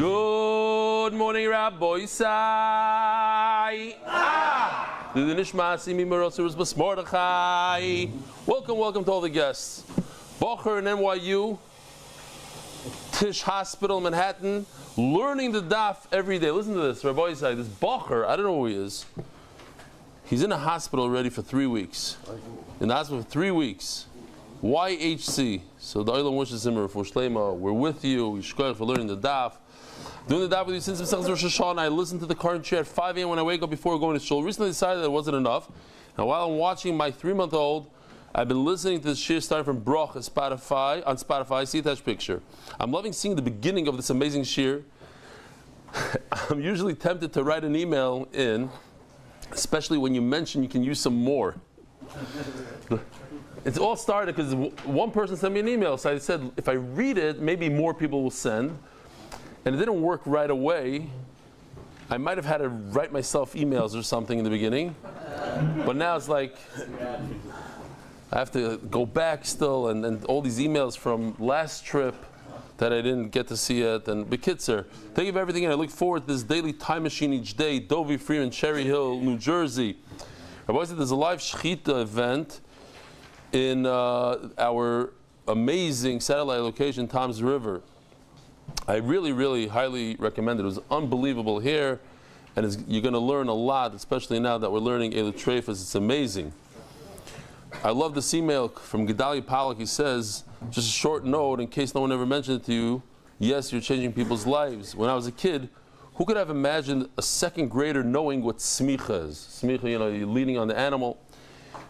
Good morning, Rabbi Sai. Welcome to all the guests. Bocher in NYU, Tisch Hospital, Manhattan, learning the daf every day. Listen to this, Rabbi Sai. This Bocher, I don't know who he is. He's in a hospital already for 3 weeks. In the hospital for 3 weeks. YHC. So the Olam wishes him for Shlema. We're with you. Yishkoyach for learning the daf. Doing the daf with you since Rosh Hashanah. I listen to the current share at 5 a.m. when I wake up before going to shul. Recently decided that it wasn't enough. And while I'm watching my 3-month-old, I've been listening to the shir starting from Broch on Spotify. See that picture. I'm loving seeing the beginning of this amazing shir. I'm usually tempted to write an email in, especially when you mention you can use some more. It's all started because one person sent me an email, so I said if I read it, maybe more people will send. And it didn't work right away. I might have had to write myself emails or something in the beginning, but now it's like I have to go back still, and all these emails from last trip that I didn't get to see it. And Bekitzer, thank you for everything, and I look forward to this daily time machine each day. Dovey Freeman, Cherry Hill, New Jersey. Rabbi said there's a live Shechita event in our amazing satellite location, Tom's River. I really highly recommend it. It was unbelievable here, and you're going to learn a lot, especially now that we're learning Eli Stefansky. It's amazing. I love this email from Gedalia Pollack. He says, just a short note in case no one ever mentioned it to you, yes, you're changing people's lives. When I was a kid, who could have imagined a second grader knowing what smicha is? Smicha, you're leaning on the animal.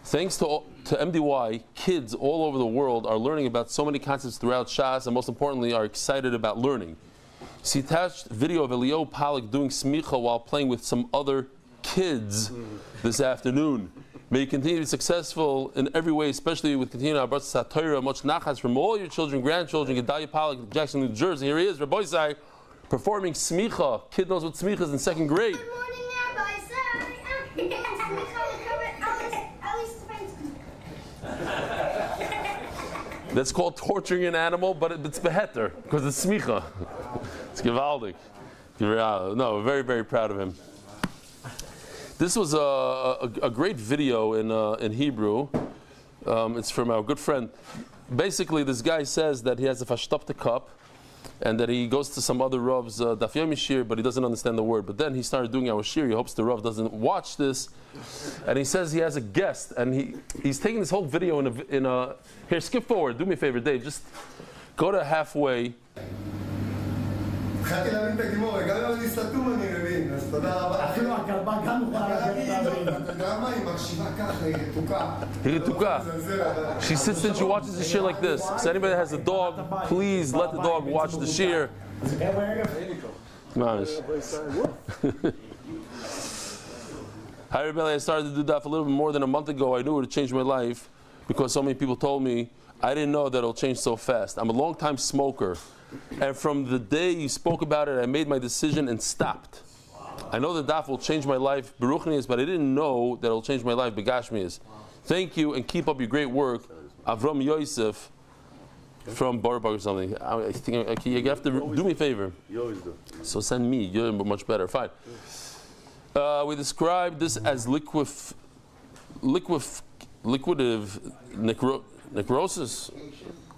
Thanks to MDY, kids all over the world are learning about so many concepts throughout Shas, and most importantly, are excited about learning. See attached video of Elio Pollack doing smicha while playing with some other kids this afternoon. May you continue to be successful in every way, especially with continuing Abbas Satira, much nachas from all your children, grandchildren. Gedalia Pollack, Jackson, New Jersey. Here he is, Rabbi Sai, performing smicha. Kid knows what smicha is in 2nd grade. Good morning, Rabbi Sai. That's called torturing an animal, but it's beheter because it's smicha. It's gewaldig. No, we're very proud of him. This was a great video in Hebrew. It's from our good friend. Basically, this guy says that he has a fashtopte cup, and that he goes to some other Rav's Daf Yomi shir, but he doesn't understand the word. But then he started doing our shir. He hopes the Rav doesn't watch this, and he says he has a guest, and he's taking this whole video in a. Here, skip forward. Do me a favor, Dave. Just go to halfway. התחלתי להבין את הגימור, גם אני סתום אני מבין, אז תודה רבה. אפילו הכלבה גם יכולה להבין את הדברים. אתה יודע מה, היא מקשיבה ככה, היא רתוקה. היא רתוקה. She sits and she watches the shir like this. So anybody that has a dog, please let the dog watch the shir. Hi, Rebelli. I started to do that a little bit more than a month ago. I knew it would change my life because so many people told me. I didn't know that it'll change so fast. I'm a long-time smoker. And from the day you spoke about it, I made my decision and stopped. I know the daf will change my life, Baruchnius, but I didn't know that it'll change my life, Begashmius. Thank you, and keep up your great work. Avram Yosef from Barbug or something. I think you have to do me a favor. You always do. So send me. You're much better. Fine. We describe this as liquidative necrosis,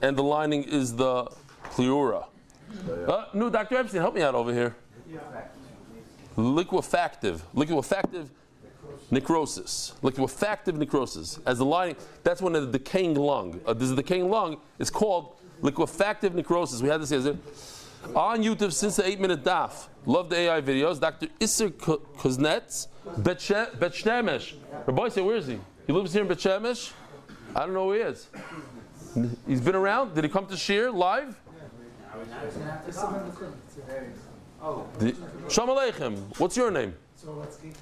and the lining is the pleura. No, Dr. Epstein, help me out over here. Liquefactive necrosis. Liquefactive necrosis. As the lining, that's when a decaying lung. There's a decaying lung. It's called liquefactive necrosis. We had this yesterday. On YouTube since the 8-minute daf. Love the AI videos. Dr. Isser Kuznets, Bet Shemesh. Rabbi say, where is he? He lives here in Bet Shemesh? I don't know who he is. He's been around. Did he come to shir live? Shalom Aleichem. What's your name?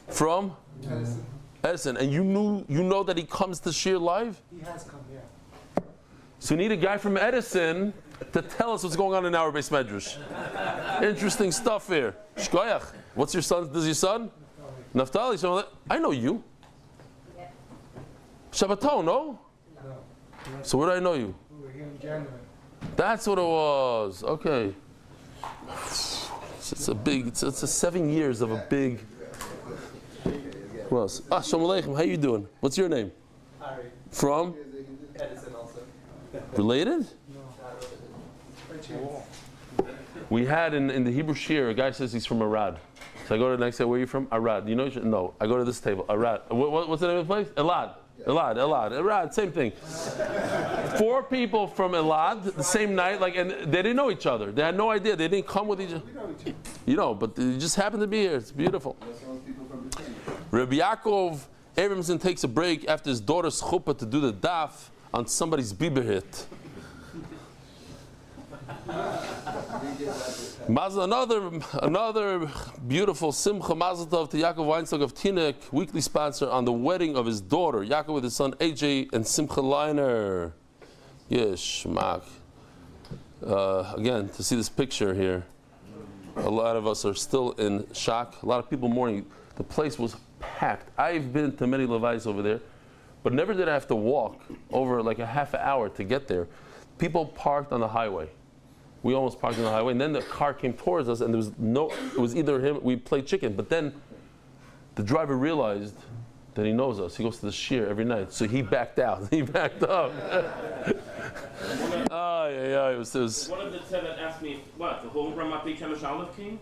From? Edison. And you know that he comes to shir live? He has come, yeah. So we need a guy from Edison to tell us what's going on in our base medrash. Interesting stuff here. Shkoyach. What's your son? Does your son? Naftali. I know you. Shabbaton, no? So where do I know you? We were here in January. That's what it was. Okay. It's a big. It's a 7 years of a big. Who else? Shalom Aleichem. How you doing? What's your name? Ari. From? Edison also. Related? We had in the Hebrew Shir, a guy says he's from Arad. So I go to the next day, where are you from? Arad. You know? No. I go to this table. Arad. What's the name of the place? Elad. Elad, same thing. 4 people from Elad the same night, and they didn't know each other. They had no idea. They didn't come with each other. You know, but they just happened to be here. It's beautiful. Rabbi Yaakov Abramson takes a break after his daughter's chuppah to do the daf on somebody's biber hit. Another beautiful simcha mazel tov to Yaakov Weinstock of Tinek, weekly sponsor on the wedding of his daughter, Yaakov with his son AJ and Simcha Leiner. Yes, shmak. Again, to see this picture here, a lot of us are still in shock. A lot of people mourning. The place was packed. I've been to many levais over there, but never did I have to walk over like a half an hour to get there. People parked on the highway. We almost parked on the highway, and then the car came towards us, and it was either him, we played chicken, but then the driver realized that he knows us. He goes to the shir every night, so he backed out. He backed up. It was. One of the tenant asked me, what, the whole Ramati Kemish Aleph came?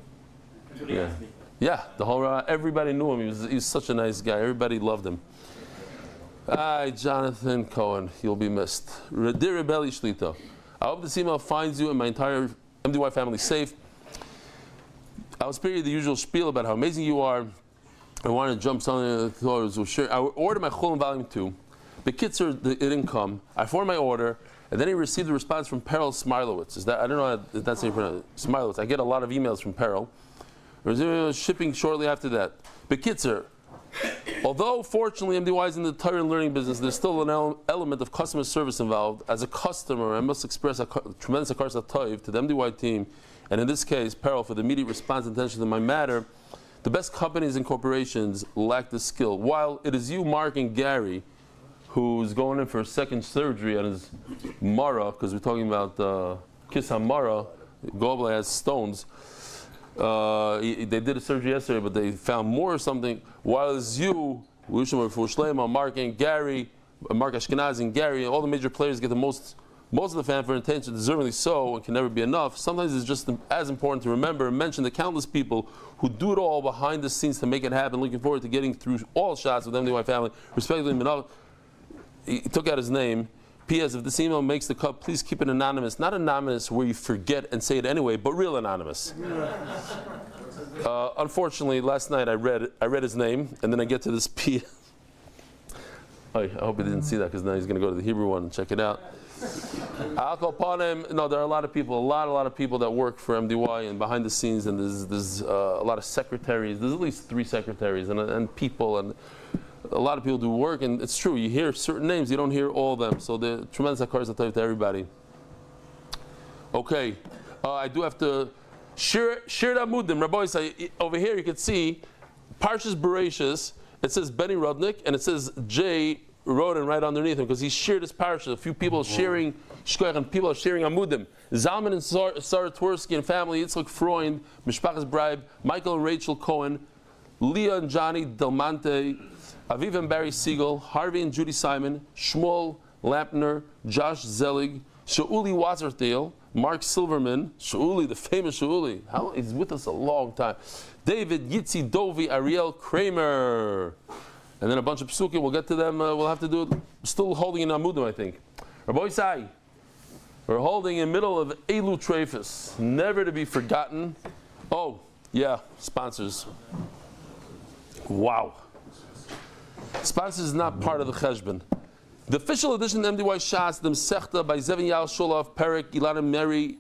That's what he asked me. Yeah, the whole everybody knew him. He was such a nice guy. Everybody loved him. Jonathan Cohen, you'll be missed. Dear Rebelli Shlita, I hope this email finds you and my entire MDY family safe. I will spare you the usual spiel about how amazing you are. I wanted to jump something. I ordered my Chullin volume 2. The Kitzer, it didn't come. I forwarded my order, and then he received a response from Peril Smilowitz. I don't know if that's how you pronounce it. Smilowitz. I get a lot of emails from Peril. Shipping shortly after that. The Kitzer. Although, fortunately, MDY is in the Torah and learning business, there's still an element of customer service involved. As a customer, I must express a tremendous akarsa toiv to the MDY team, and in this case, Peril, for the immediate response and attention to my matter. The best companies and corporations lack the skill. While it is you, Mark, and Gary, who's going in for a second surgery on his mara, because we're talking about Kiss Mara, Goblet has stones. They did a surgery yesterday, but they found more or something. While it's you, Mark and Gary, Mark Ashkenaz and Gary, all the major players get the most of the fanfare and attention, deservingly so, and can never be enough. Sometimes it's just as important to remember and mention the countless people who do it all behind the scenes to make it happen. Looking forward to getting through all shots with MDY family. Respectively, he took out his name. P.S. If this email makes the cut, please keep it anonymous. Not anonymous where you forget and say it anyway, but real anonymous. Unfortunately, last night I read his name, and then I get to this P. I hope he didn't see that, because now he's going to go to the Hebrew one and check it out. I'll call upon him. No, there are a lot of people, a lot of people that work for MDY and behind the scenes, and there's a lot of secretaries. There's at least 3 secretaries and people, and a lot of people do work, and it's true. You hear certain names, you don't hear all of them. So the tremendous akarsa tov to everybody. Okay, I do have to shir amudim. Rabbi, over here you can see Parshas Bereshis. It says Benny Rudnick, and it says Jay Roden right underneath him, because he shared his parsha. A few people sharing shkoyach, and people are sharing amudim. Zalman and Sarah Twersky and family, Yitzchak Freund, Mishpachas Bribe, Michael and Rachel Cohen, Leah and Johnny Delmonte, Aviv and Barry Siegel, Harvey and Judy Simon, Shmuel Lampner, Josh Zelig, Shauli Wazerthiel, Mark Silverman, Shauli, the famous Shauli. He's with us a long time. David Yitzi Dovi, Ariel Kramer. And then a bunch of psukim. We'll get to them. We'll have to do it. Still holding in Amudim, I think. Rabbi Isai, we're holding in the middle of Elu Trefus, never to be forgotten. Oh, yeah, sponsors. Wow. Sponsors is not part of the cheshbon. The official edition of MDY Shas, the Mesechta by Zevin Yal Sholav, Perek, Ilana Mary,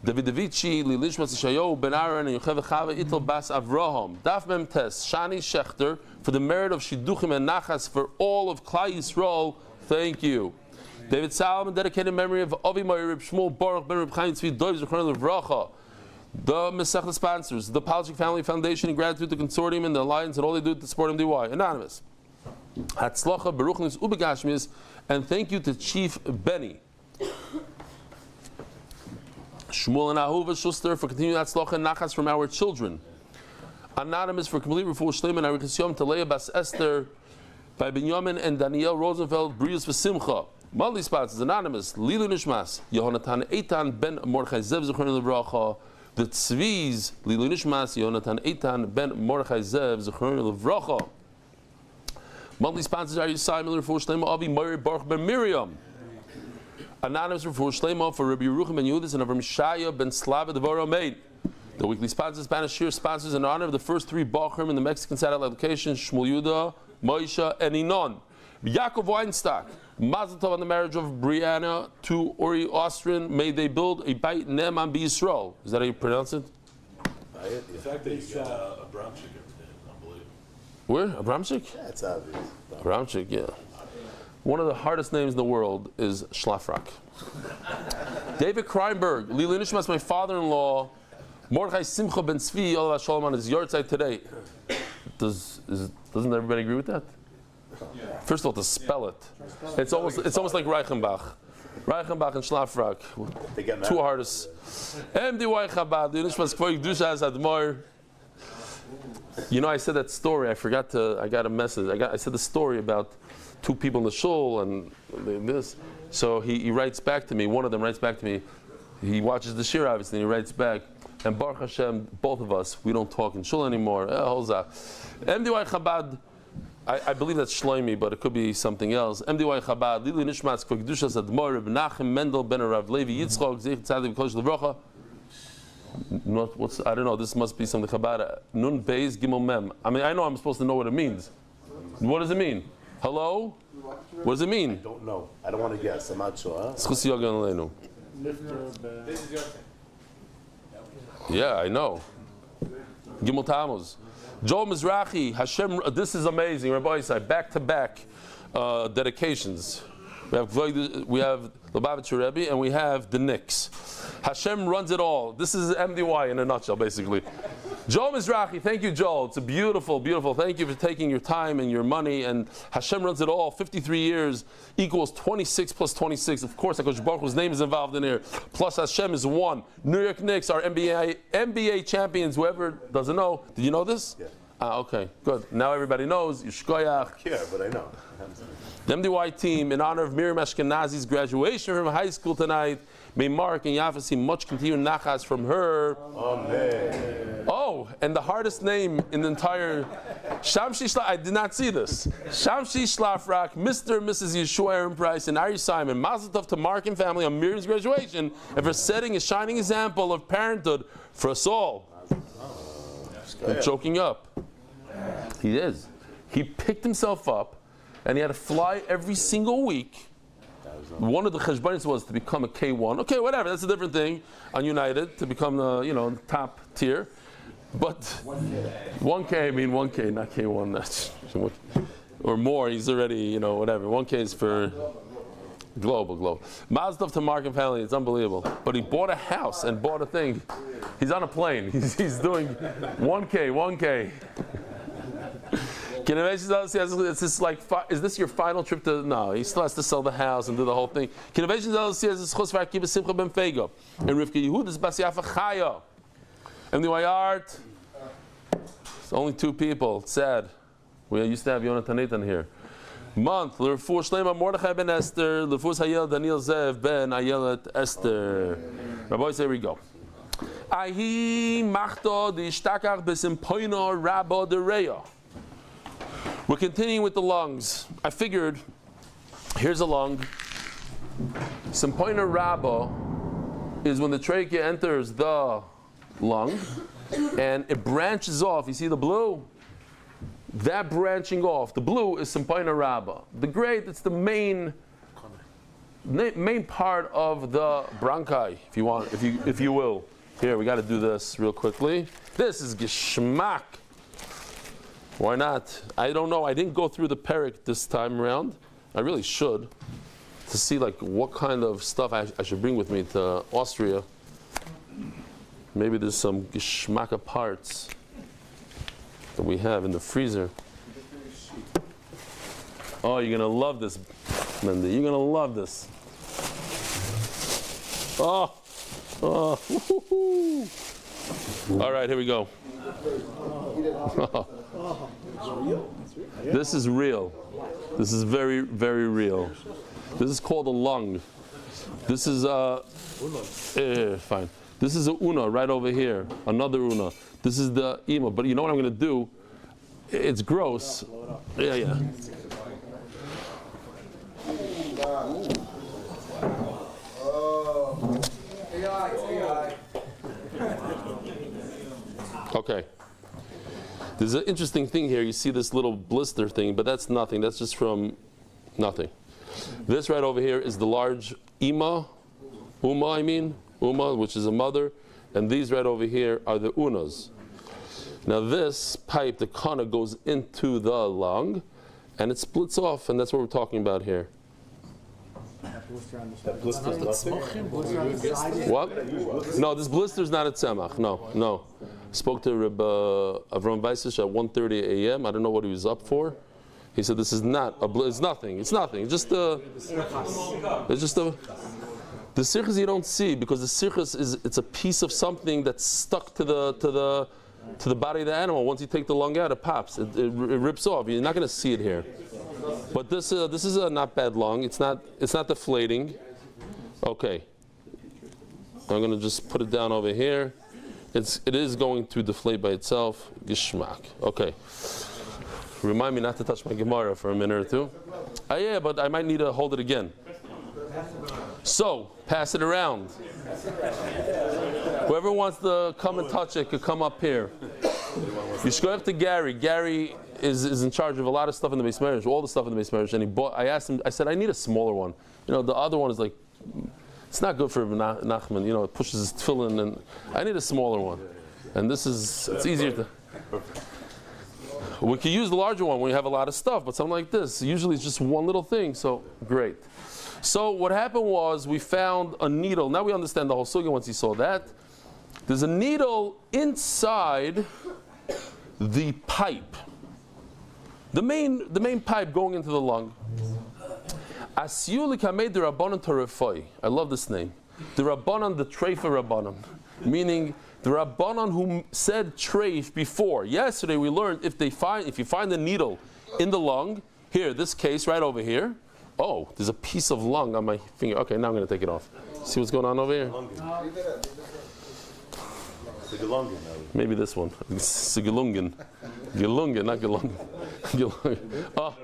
Davidovici, Lilish Masishayo, Ben Aaron, and Yocheve Chava, Itel Bas Avraham, Daf Mem Tes, Shani Schechter, for the merit of Shidduchim and Nachas for all of Klai Yisrael. Thank you. David Salomon, dedicated memory of Avi Reb Shmuel Baruch Ben Reb Chaim Tzvi Doiv Zechron Levracha. The Mesechta sponsors, the Palchik Family Foundation, in gratitude to the consortium and the alliance and all they do to support MDY. Anonymous. Hatzlacha Baruchnis Ubegashmis, and thank you to Chief Benny. Shmuel and Ahuva Schuster for continuing Atzlocha and Nachas from our children. Anonymous for complete refuah shleima and Arichas Yom Talea Bas Esther by Binyamin and Daniel Rosenfeld, Brius V'Simcha. Mali spots is anonymous. Lilu Nishmas, Yehonatan Eitan ben Mordechai Zev Zechron Levracha. The Tzviz, Lilu Nishmas, Yehonatan Eitan ben Mordechai Zev Zechron Levracha. Monthly sponsors are Yisai Miller for Shlema Avi Meir Baruch ben Miriam. Anonymous for Shlema for Rabbi Yerucham ben Yudis and Avram Shaya ben Slava Devoro Maid. The weekly sponsors, Spanish Shir sponsors in honor of the first three Bachrim in the Mexican satellite location, Shmuel Yuda, Moshe, and Inon. Yaakov Weinstock, Mazel Tov on the marriage of Brianna to Ori Austrian. May they build a Beit Ne'eman B'Yisrael. Is that how you pronounce it? The fact that you got a brown chicken every day is unbelievable. Where? Abramchik? That's obvious. Abramchik, yeah. One of the hardest names in the world is Schlafrak. David Kreinberg, Lili Nishmas, my father-in-law, Mordechai Simcha ben Tzvi, Olav Shalom on his yard site today. Doesn't everybody agree with that? Yeah. First of all, to spell it, it's almost like Reichenbach. Reichenbach and Schlafrak, two hardest. MDY Chabad, Nishmas Kvoy Gdushas Admor. You know, I said that story. I got a message. I said the story about two people in the shul and this. So he writes back to me. One of them writes back to me. He watches the shir, obviously, and he writes back. And Baruch Hashem, both of us, we don't talk in shul anymore. MDY Chabad, I believe that's Shloimi, but it could be something else. MDY Chabad, Lili Nishmas Kvedushas Admor, Reb Nachem Mendel Ben Rav Levi Yitzchok Zeich Tzadik Kodesh Levracha. I don't know. This must be something Chabad. Nun Beis Gimel Mem. I mean, I know I'm supposed to know what it means. What does it mean? Hello? What does it mean? I don't know. I don't want to guess. I'm not sure. This is your thing. Yeah, I know. Gimel Tammuz. Joel Mizrahi, Hashem, this is amazing. Rabbi Yisai, back-to-back dedications. We have Lubavitcher Rebbe and we have the Knicks. Hashem runs it all. This is MDY in a nutshell, basically. Joel Mizrahi, thank you, Joel. It's a beautiful, beautiful. Thank you for taking your time and your money. And Hashem runs it all. 53 years equals 26 plus 26. Of course, HaKadosh Baruch Hu's name is involved in here. Plus Hashem is one. New York Knicks are NBA champions. Whoever doesn't know, did you know this? Yeah. Okay, good. Now everybody knows. Yishkoyach. Yeah, but I know. The MDY team, in honor of Miriam Ashkenazi's graduation from high school tonight, may Mark and Yafa see much continued nachas from her. Amen. Oh, and the hardest name in the entire Shamshi Shlaf, I did not see this. Shamshi Shlafrak, Mr. and Mrs. Yeshua Aaron Price, and Ari Simon. Mazel tov to Mark and family on Miriam's graduation and for setting a shining example of parenthood for us all. I'm choking up. He is. He picked himself up and he had to fly every single week. One of the cheshbonis was to become a K1. Okay, whatever, that's a different thing on United, to become the top tier. But 1K, I mean 1K, not K1. That's or more. He's already, whatever. 1K is for global. Mazel tov to Mark and family. It's unbelievable. But he bought a house and bought a thing. He's on a plane. He's doing 1K. Can you imagine? Is this your final trip to? No, he still has to sell the house and do the whole thing. Can you imagine? Simcha ben Fega and Rivka Yehudis Bas Yafa Chaya. And the art. It's only two people. It's sad. We used to have Yonatan Nathan here. Month. L'refuah Shlema Mordechai ben Esther. L'refuah Hayel Daniel Zev ben Ayelet Esther. Rabbi, here we go. Ahi machto di shtakach besimpoino rabba dereya. We're continuing with the lungs. I figured, here's a lung. Simpoina rabba is when the trachea enters the lung and it branches off. You see the blue? That branching off, the blue is Simpoina rabba. The gray, it's the main part of the bronchi, if you want, if you will. Here, we got to do this real quickly. This is geschmack. Why not? I don't know. I didn't go through the perek this time around. I really should, to see what kind of stuff I should bring with me to Austria. Maybe there's some geschmacka parts that we have in the freezer. Oh, you're gonna love this, Mendy. You're gonna love this. Oh, Oh, all right, here we go. This is real. This is very, very real. This is called a lung. This is fine. This is a una right over here. Another una. This is the ima. But you know what I'm going to do? It's gross. Yeah. Okay. There's an interesting thing here. You see this little blister thing, but that's nothing. That's just from nothing. This right over here is the large uma, which is a mother, and these right over here are the unas. Now this pipe, the kana, goes into the lung, and it splits off, and that's what we're talking about here. What? No, this blister is not a tzemach. No. Spoke to Reb Avram Weisish at 1:30 a.m. I don't know what he was up for. He said this is not a it's nothing. It's nothing. It's just the sirchus you don't see, because the sirchus it's a piece of something that's stuck to the body of the animal. Once you take the lung out, it pops. It rips off. You're not going to see it here. But this is a not bad lung. It's not deflating. Okay. I'm going to just put it down over here. It is going to deflate by itself. Gishmak. Okay. Remind me not to touch my Gemara for a minute or two. Yeah, but I might need to hold it again. So, pass it around. Whoever wants to come and touch it could come up here. Yishkoyach to Gary. Gary is in charge of a lot of stuff in the Beis Medrash, all the stuff in the Beis Medrash, and I asked him, I said, I need a smaller one. You know, the other one is like, it's not good for Nachman, you know, it pushes his tefillin, and I need a smaller one. And it's easier to... We could use the larger one when we have a lot of stuff, but something like this, usually it's just one little thing, so great. So what happened was we found a needle. Now we understand the whole sugya once you saw that. There's a needle inside the pipe. The main pipe going into the lung. I love this name. The Rabbanan, the Treifa Rabbanan. Meaning the Rabbanan who said treif before. Yesterday we learned if you find a needle in the lung, here, this case right over here, oh, there's a piece of lung on my finger. Okay, now I'm going to take it off. See what's going on over here? Maybe this one. Gelungen, not gelungen. Oh,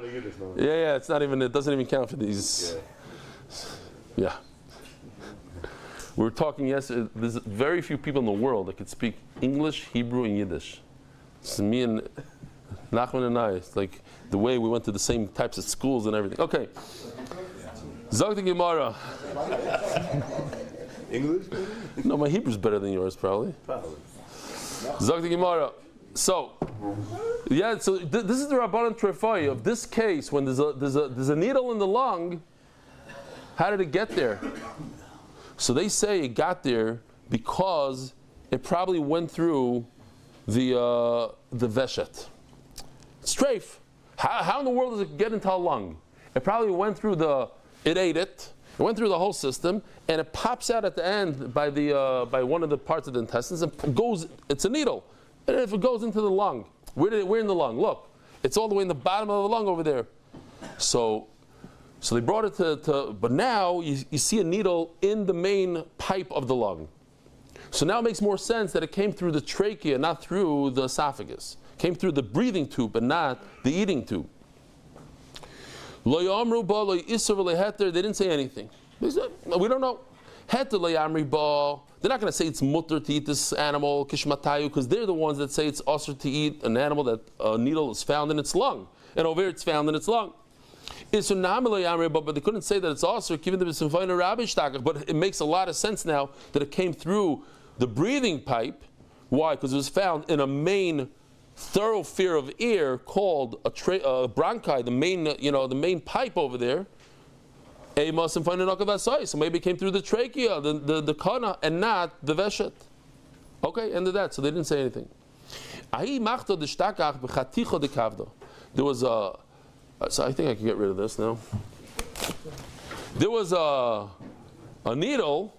yeah, it's not even. It doesn't even count for these. Yeah. We were talking yesterday. There's very few people in the world that could speak English, Hebrew, and Yiddish. It's me and Nachman and I. It's like the way we went to the same types of schools and everything. Okay. Zog the Gemara. English? No, my Hebrew's better than yours, probably. Zog the Gemara. So, yeah. So this is the Rabbanan Trefai of this case when there's a needle in the lung. How did it get there? So they say it got there because it probably went through the veshet. Strafe. How in the world does it get into a lung? It probably went through it ate it. It went through the whole system, and it pops out at the end by one of the parts of the intestines and goes. It's a needle, and if it goes into the lung, where in the lung? Look, it's all the way in the bottom of the lung over there. So they brought it to but now you see a needle in the main pipe of the lung. So now it makes more sense that it came through the trachea, not through the esophagus. It came through the breathing tube, but not the eating tube. They didn't say anything. They said, we don't know. They're not going to say it's mutter to eat this animal, kishmatayu, because they're the ones that say it's usher to eat an animal that a needle is found in its lung. And over here it's found in its lung. But they couldn't say that it's usher, but it makes a lot of sense now that it came through the breathing pipe. Why? Because it was found in a main thoroughfare of air called a bronchi, the main pipe over there. So maybe it came through the trachea, the kana, and not the veshet. Okay, end of that. So they didn't say anything. There was a. So I think I can get rid of this now. There was a needle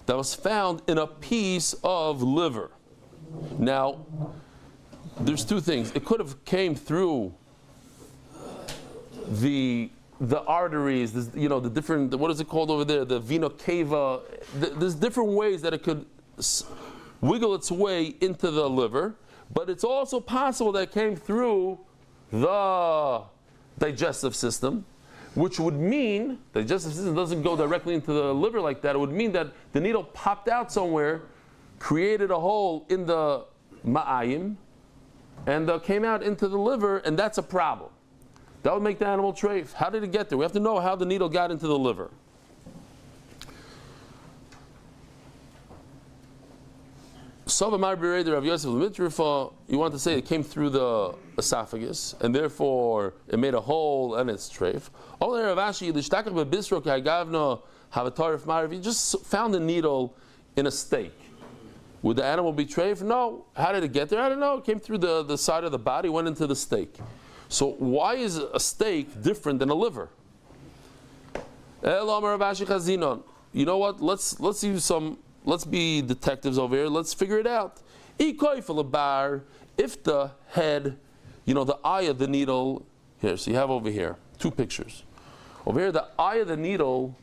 that was found in a piece of liver. Now, there's two things. It could have came through the arteries, the different, what is it called over there? The vena cava. There's different ways that it could wiggle its way into the liver, but it's also possible that it came through the digestive system, which would mean the digestive system doesn't go directly into the liver like that. It would mean that the needle popped out somewhere, created a hole in the ma'ayim, and came out into the liver, and that's a problem. That would make the animal treif. How did it get there? We have to know how the needle got into the liver. You want to say it came through the esophagus, and therefore it made a hole and it's treif. You just found a needle in a steak. Would the animal be treif? No. How did it get there? I don't know. It came through the side of the body, went into the steak. So why is a steak different than a liver? You know what? Let's use some. Let's be detectives over here. Let's figure it out. If the head, the eye of the needle, here, so you have over here, two pictures. Over here, the eye of the needle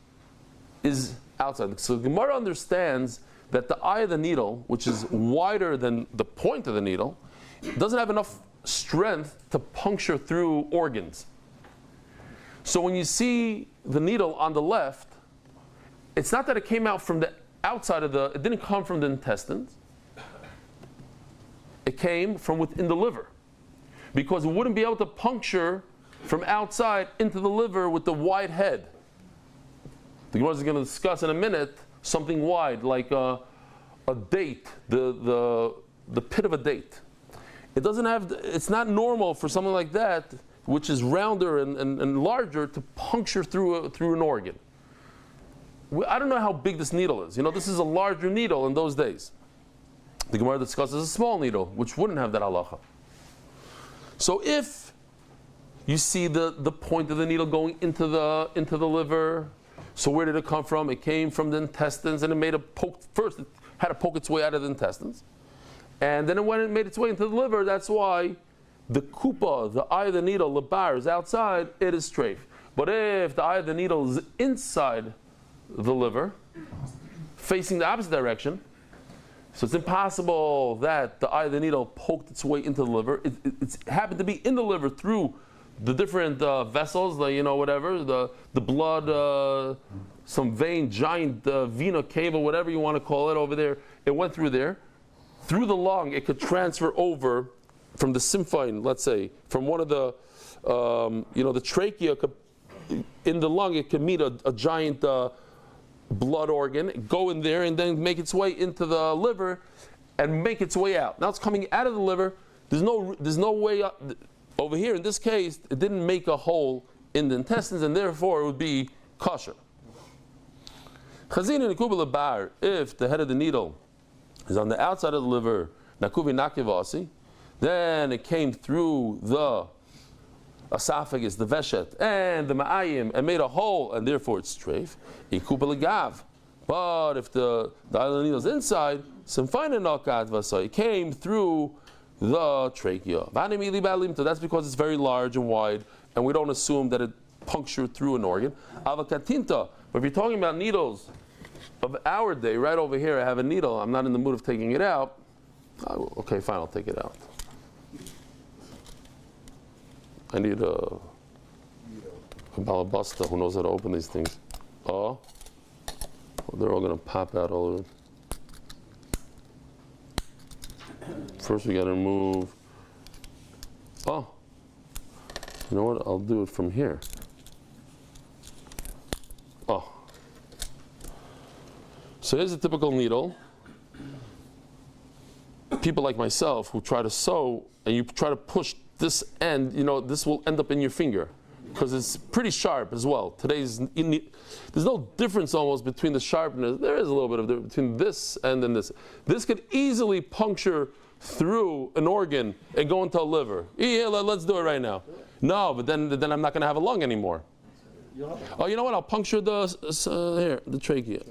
is outside. So the Gemara understands that the eye of the needle, which is wider than the point of the needle, doesn't have enough strength to puncture through organs. So when you see the needle on the left, it's not that it came out from the outside of it didn't come from the intestines. It came from within the liver. Because it wouldn't be able to puncture from outside into the liver with the wide head. The Gemara is going to discuss in a minute something wide, like a date, the pit of a date. It's not normal for something like that, which is rounder and larger, to puncture through an organ. I don't know how big this needle is. This is a larger needle in those days. The Gemara discusses a small needle, which wouldn't have that halacha. So if you see the point of the needle going into the liver, so where did it come from? It came from the intestines, and it made a poke. First, it had to poke its way out of the intestines, and then when it made its way into the liver, that's why the kupa, the eye of the needle, the bar, is outside. It is treif. But if the eye of the needle is inside the liver, facing the opposite direction, so it's impossible that the eye of the needle poked its way into the liver. It happened to be in the liver through the different vessels, the blood, some vein, giant vena cava, whatever you want to call it over there. It went through there. Through the lung, it could transfer over from the symphyne, let's say, from one of the, the trachea, in the lung, it could meet a giant blood organ, go in there, and then make its way into the liver and make its way out. Now it's coming out of the liver. There's no way up. Over here, in this case, it didn't make a hole in the intestines, and therefore it would be kosher. Chazin and Nakuba Bar, if the head of the needle is on the outside of the liver, Nakubi Nakivasi, then it came through the esophagus, the veshet, and the ma'ayim, and made a hole, and therefore it's treif. Ikuba Legav. But if the eye of the needle is inside, Simfina Nakat Vasai, it came through the trachea. That's because it's very large and wide, and we don't assume that it punctured through an organ. Avakatinta. But if you're talking about needles of our day, right over here, I have a needle. I'm not in the mood of taking it out. Okay, fine, I'll take it out. I need a balabasta who knows how to open these things. Oh, they're all going to pop out all over. First we got to remove. Oh, you know what? I'll do it from here. Oh. So here's a typical needle. People like myself who try to sew, and you try to push this end, this will end up in your finger because it's pretty sharp as well. There's no difference almost between the sharpness. There is a little bit of difference between this and then this. This could easily puncture through an organ and go into a liver. Yeah, let's do it right now. No, but then I'm not going to have a lung anymore. Oh, you know what? I'll puncture the trachea.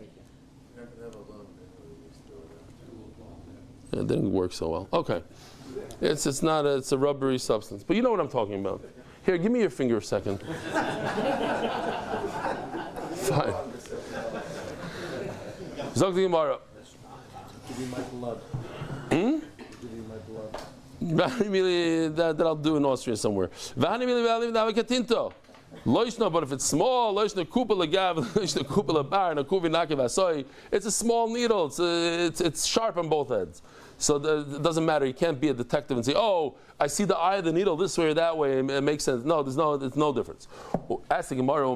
It didn't work so well. Okay. It's not it's a rubbery substance. But you know what I'm talking about. Here, give me your finger a second. Fine. Zog the Gemara. Give you my blood. Hmm? Give you my blood. That I'll do in Austria somewhere. But if it's small, it's a small needle. It's sharp on both ends. So it doesn't matter. You can't be a detective and say, "Oh, I see the eye of the needle this way or that way." It makes sense. No, there's no difference. Ask the Gemara.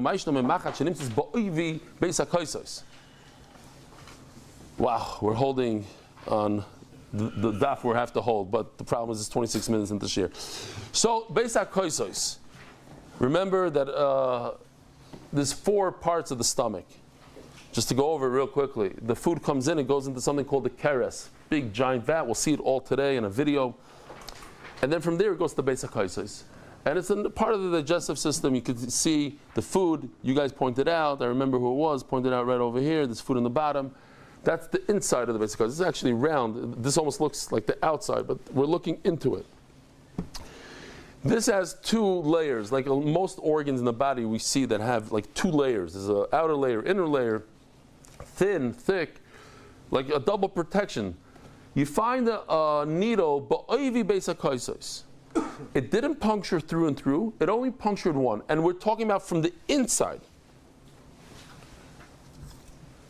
Wow, we're holding on the daf we have to hold, but the problem is it's 26 minutes into shir. So, Beisak Koisos. Remember that there's 4 parts of the stomach. Just to go over it real quickly. The food comes in, it goes into something called the keres. Big, giant vat. We'll see it all today in a video. And then from there it goes to Beisak Koisos. And it's a part of the digestive system. You can see the food, you guys pointed out, I remember who it was, pointed out right over here, there's food in the bottom. That's the inside of the Beisak Koisos. It's actually round. This almost looks like the outside, but we're looking into it. This has 2 layers. Like most organs in the body we see that have like 2 layers. There's an outer layer, inner layer, thin, thick, like a double protection. You find a needle, ba'oivi Beisak Koisos. It didn't puncture through and through. It only punctured one. And we're talking about from the inside.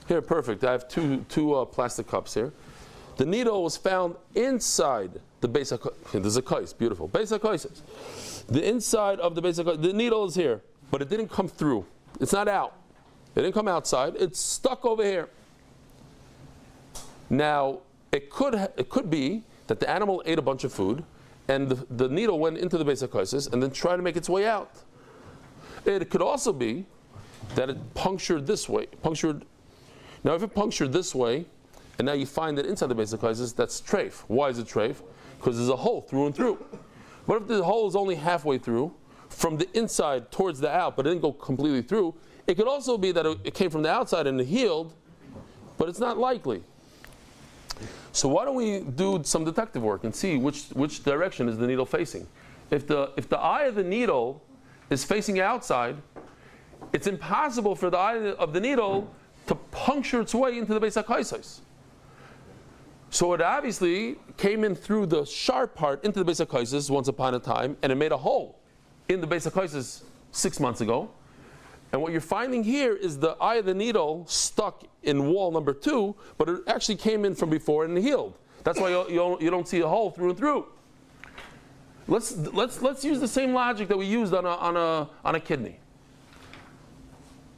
Here, perfect. I have two plastic cups here. The needle was found inside the Beisak Koisos. There's a kais, beautiful. Beisak Koisos. The inside of the Beisak Koisos. The needle is here, but it didn't come through. It's not out. It didn't come outside. It's stuck over here. Now, it could be that the animal ate a bunch of food, and the needle went into the Beisak Koisos and then tried to make its way out. It could also be that it punctured this way. Now, if it punctured this way, and now you find that inside the Beisak Koisos, that's treif. Why is it treif? Because there's a hole through and through. What if the hole is only halfway through, from the inside towards the out, but it didn't go completely through? It could also be that it came from the outside and it healed, but it's not likely. So why don't we do some detective work and see which direction is the needle facing? If the eye of the needle is facing outside, it's impossible for the eye of the needle to puncture its way into the Beisak Koisos. So it obviously came in through the sharp part into the Beisak Koisos once upon a time, and it made a hole in the Beisak Koisos 6 months ago. And what you're finding here is the eye of the needle stuck in wall number 2, but it actually came in from before and healed. That's why you don't see a hole through and through. Let's use the same logic that we used on a kidney.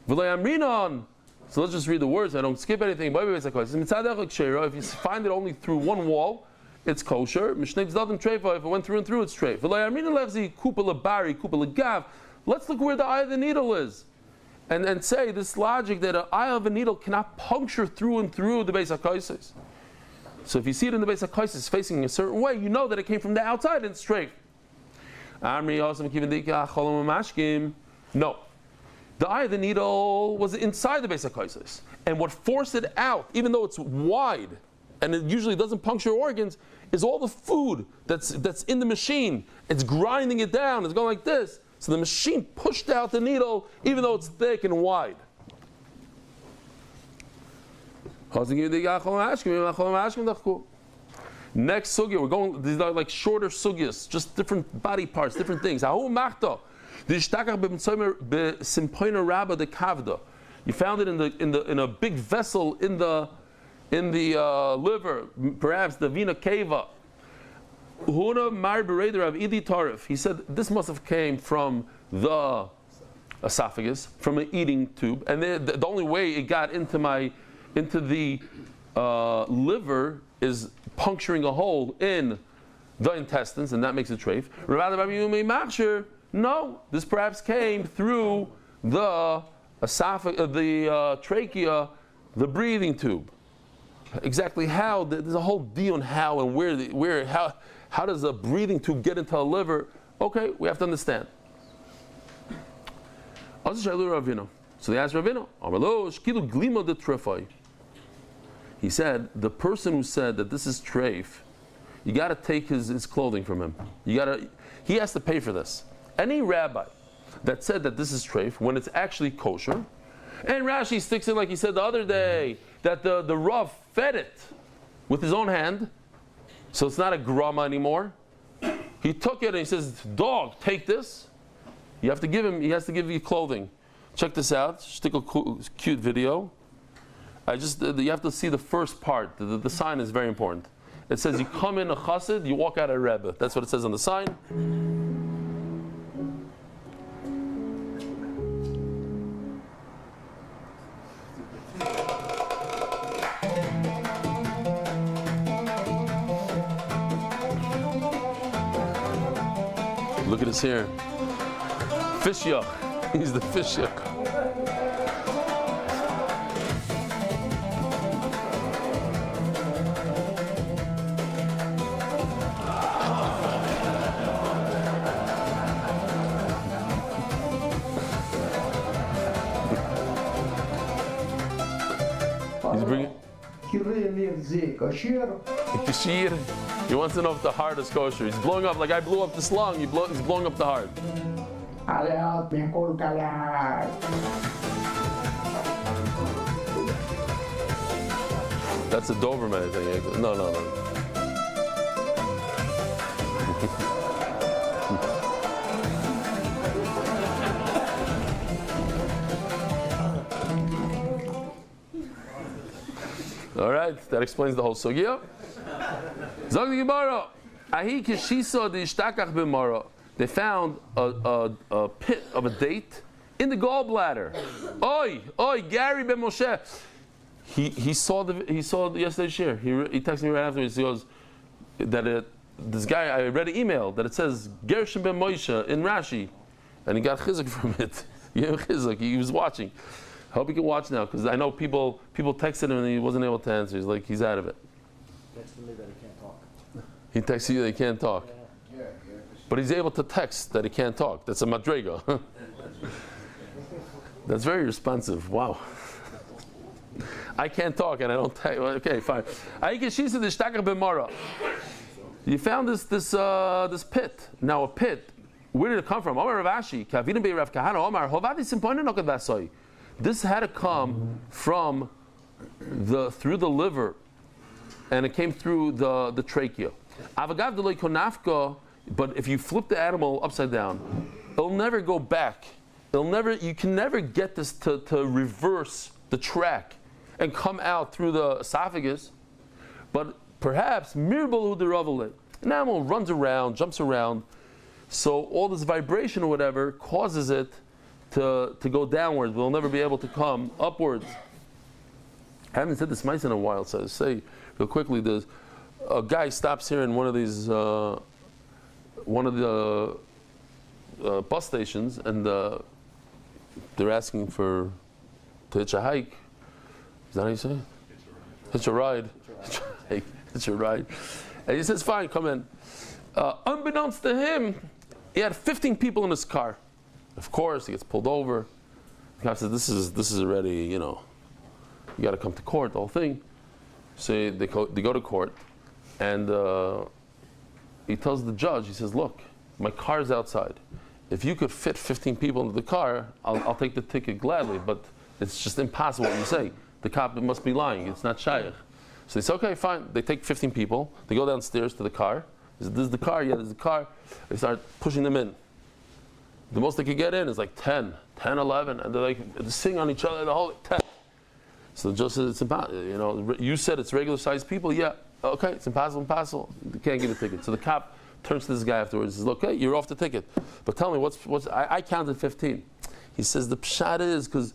So let's just read the words. I don't skip anything. If you find it only through one wall, it's kosher. If it went through and through, it's treif. Let's look where the eye of the needle is. And say this logic that an eye of a needle cannot puncture through and through the Beisak Koisos. So if you see it in the Beisak Koisos facing a certain way, you know that it came from the outside and it's treif. No. The eye of the needle was inside the Beisak Koisos. And what forced it out, even though it's wide, and it usually doesn't puncture organs, is all the food that's in the machine. It's grinding it down. It's going like this. So the machine pushed out the needle, even though it's thick and wide. Next sugya, we're going, these are like shorter sugyas, just different body parts, different things. You found it in a big vessel in the liver, perhaps the vena cava. He said this must have came from the esophagus, from an eating tube, and the only way it got into the liver is puncturing a hole in the intestines, and that makes it treif. No, this perhaps came through the trachea, the breathing tube. Exactly how? There's a whole deal on how and where how does a breathing tube get into a liver? Okay, we have to understand. So they asked Ravina. He said, the person who said that this is treif, you got to take his clothing from him. He has to pay for this. Any rabbi that said that this is treif, when it's actually kosher, and Rashi sticks in like he said the other day, that the Rav fed it with his own hand, so it's not a grama anymore. He took it and he says, dog, take this. He has to give you clothing. Check this out, stick a cute video. You have to see the first part. The sign is very important. It says you come in a chassid, you walk out a rebbe. That's what it says on the sign. Look at this here. Fish yuck. He's the fish yuck. He's bringing. Kashir. He wants to know if the heart is kosher. He's blowing up like I blew up this lung. He's blowing up the heart. That's a Doberman thing. No. All right, that explains the whole sugya. Zog the Gemara. Ahi kishisa di ishtakach b'mara. They found a pit of a date in the gallbladder. Oi, Gary ben Moshe. He saw yesterday's share. He texted me right afterwards. He goes that this guy, I read an email that it says Gershon ben Moshe in Rashi, and he got chizuk from it. He was watching. I hope he can watch now because I know people texted him and he wasn't able to answer. He's out of it. Texted me that he can't talk. He texted you that he can't talk. Yeah. But he's able to text that he can't talk. That's a madrega. That's very responsive. Wow. I can't talk and I don't text. Okay, fine. You found this pit. Now a pit. Where did it come from? This had to come from through the liver, and it came through the trachea. But if you flip the animal upside down, it'll never go back. You can never get this to reverse the track and come out through the esophagus. But perhaps mirbalu deravale. An animal runs around, jumps around, so all this vibration or whatever causes it to go downwards. We'll never be able to come upwards. I haven't said this mice in a while, so say real quickly. There's a guy stops here in one of these, one of the bus stations, and they're asking to hitch a hike. Is that how you say it? Hitch a ride. Hitch a ride. And he says, "Fine, come in." Unbeknownst to him, he had 15 people in his car. Of course, he gets pulled over. The cop says, "This is already, you got to come to court, the whole thing." So they go to court, and he tells the judge, he says, "Look, my car's outside. If you could fit 15 people into the car, I'll take the ticket gladly, but it's just impossible what you say. The cop must be lying. It's not shaykh." So they say, "Okay, fine." They take 15 people. They go downstairs to the car. He says, "This is the car." "Yeah, this is the car." They start pushing them in. The most they could get in is like 10, 11, and they're sitting on each other the whole 10. So the judge says, "It's impossible. You said it's regular sized people." "Yeah, okay, it's impossible. They can't give a ticket." So the cop turns to this guy afterwards and says, "Look, okay, you're off the ticket. But tell me, what's I counted 15. He says, "The pshat is because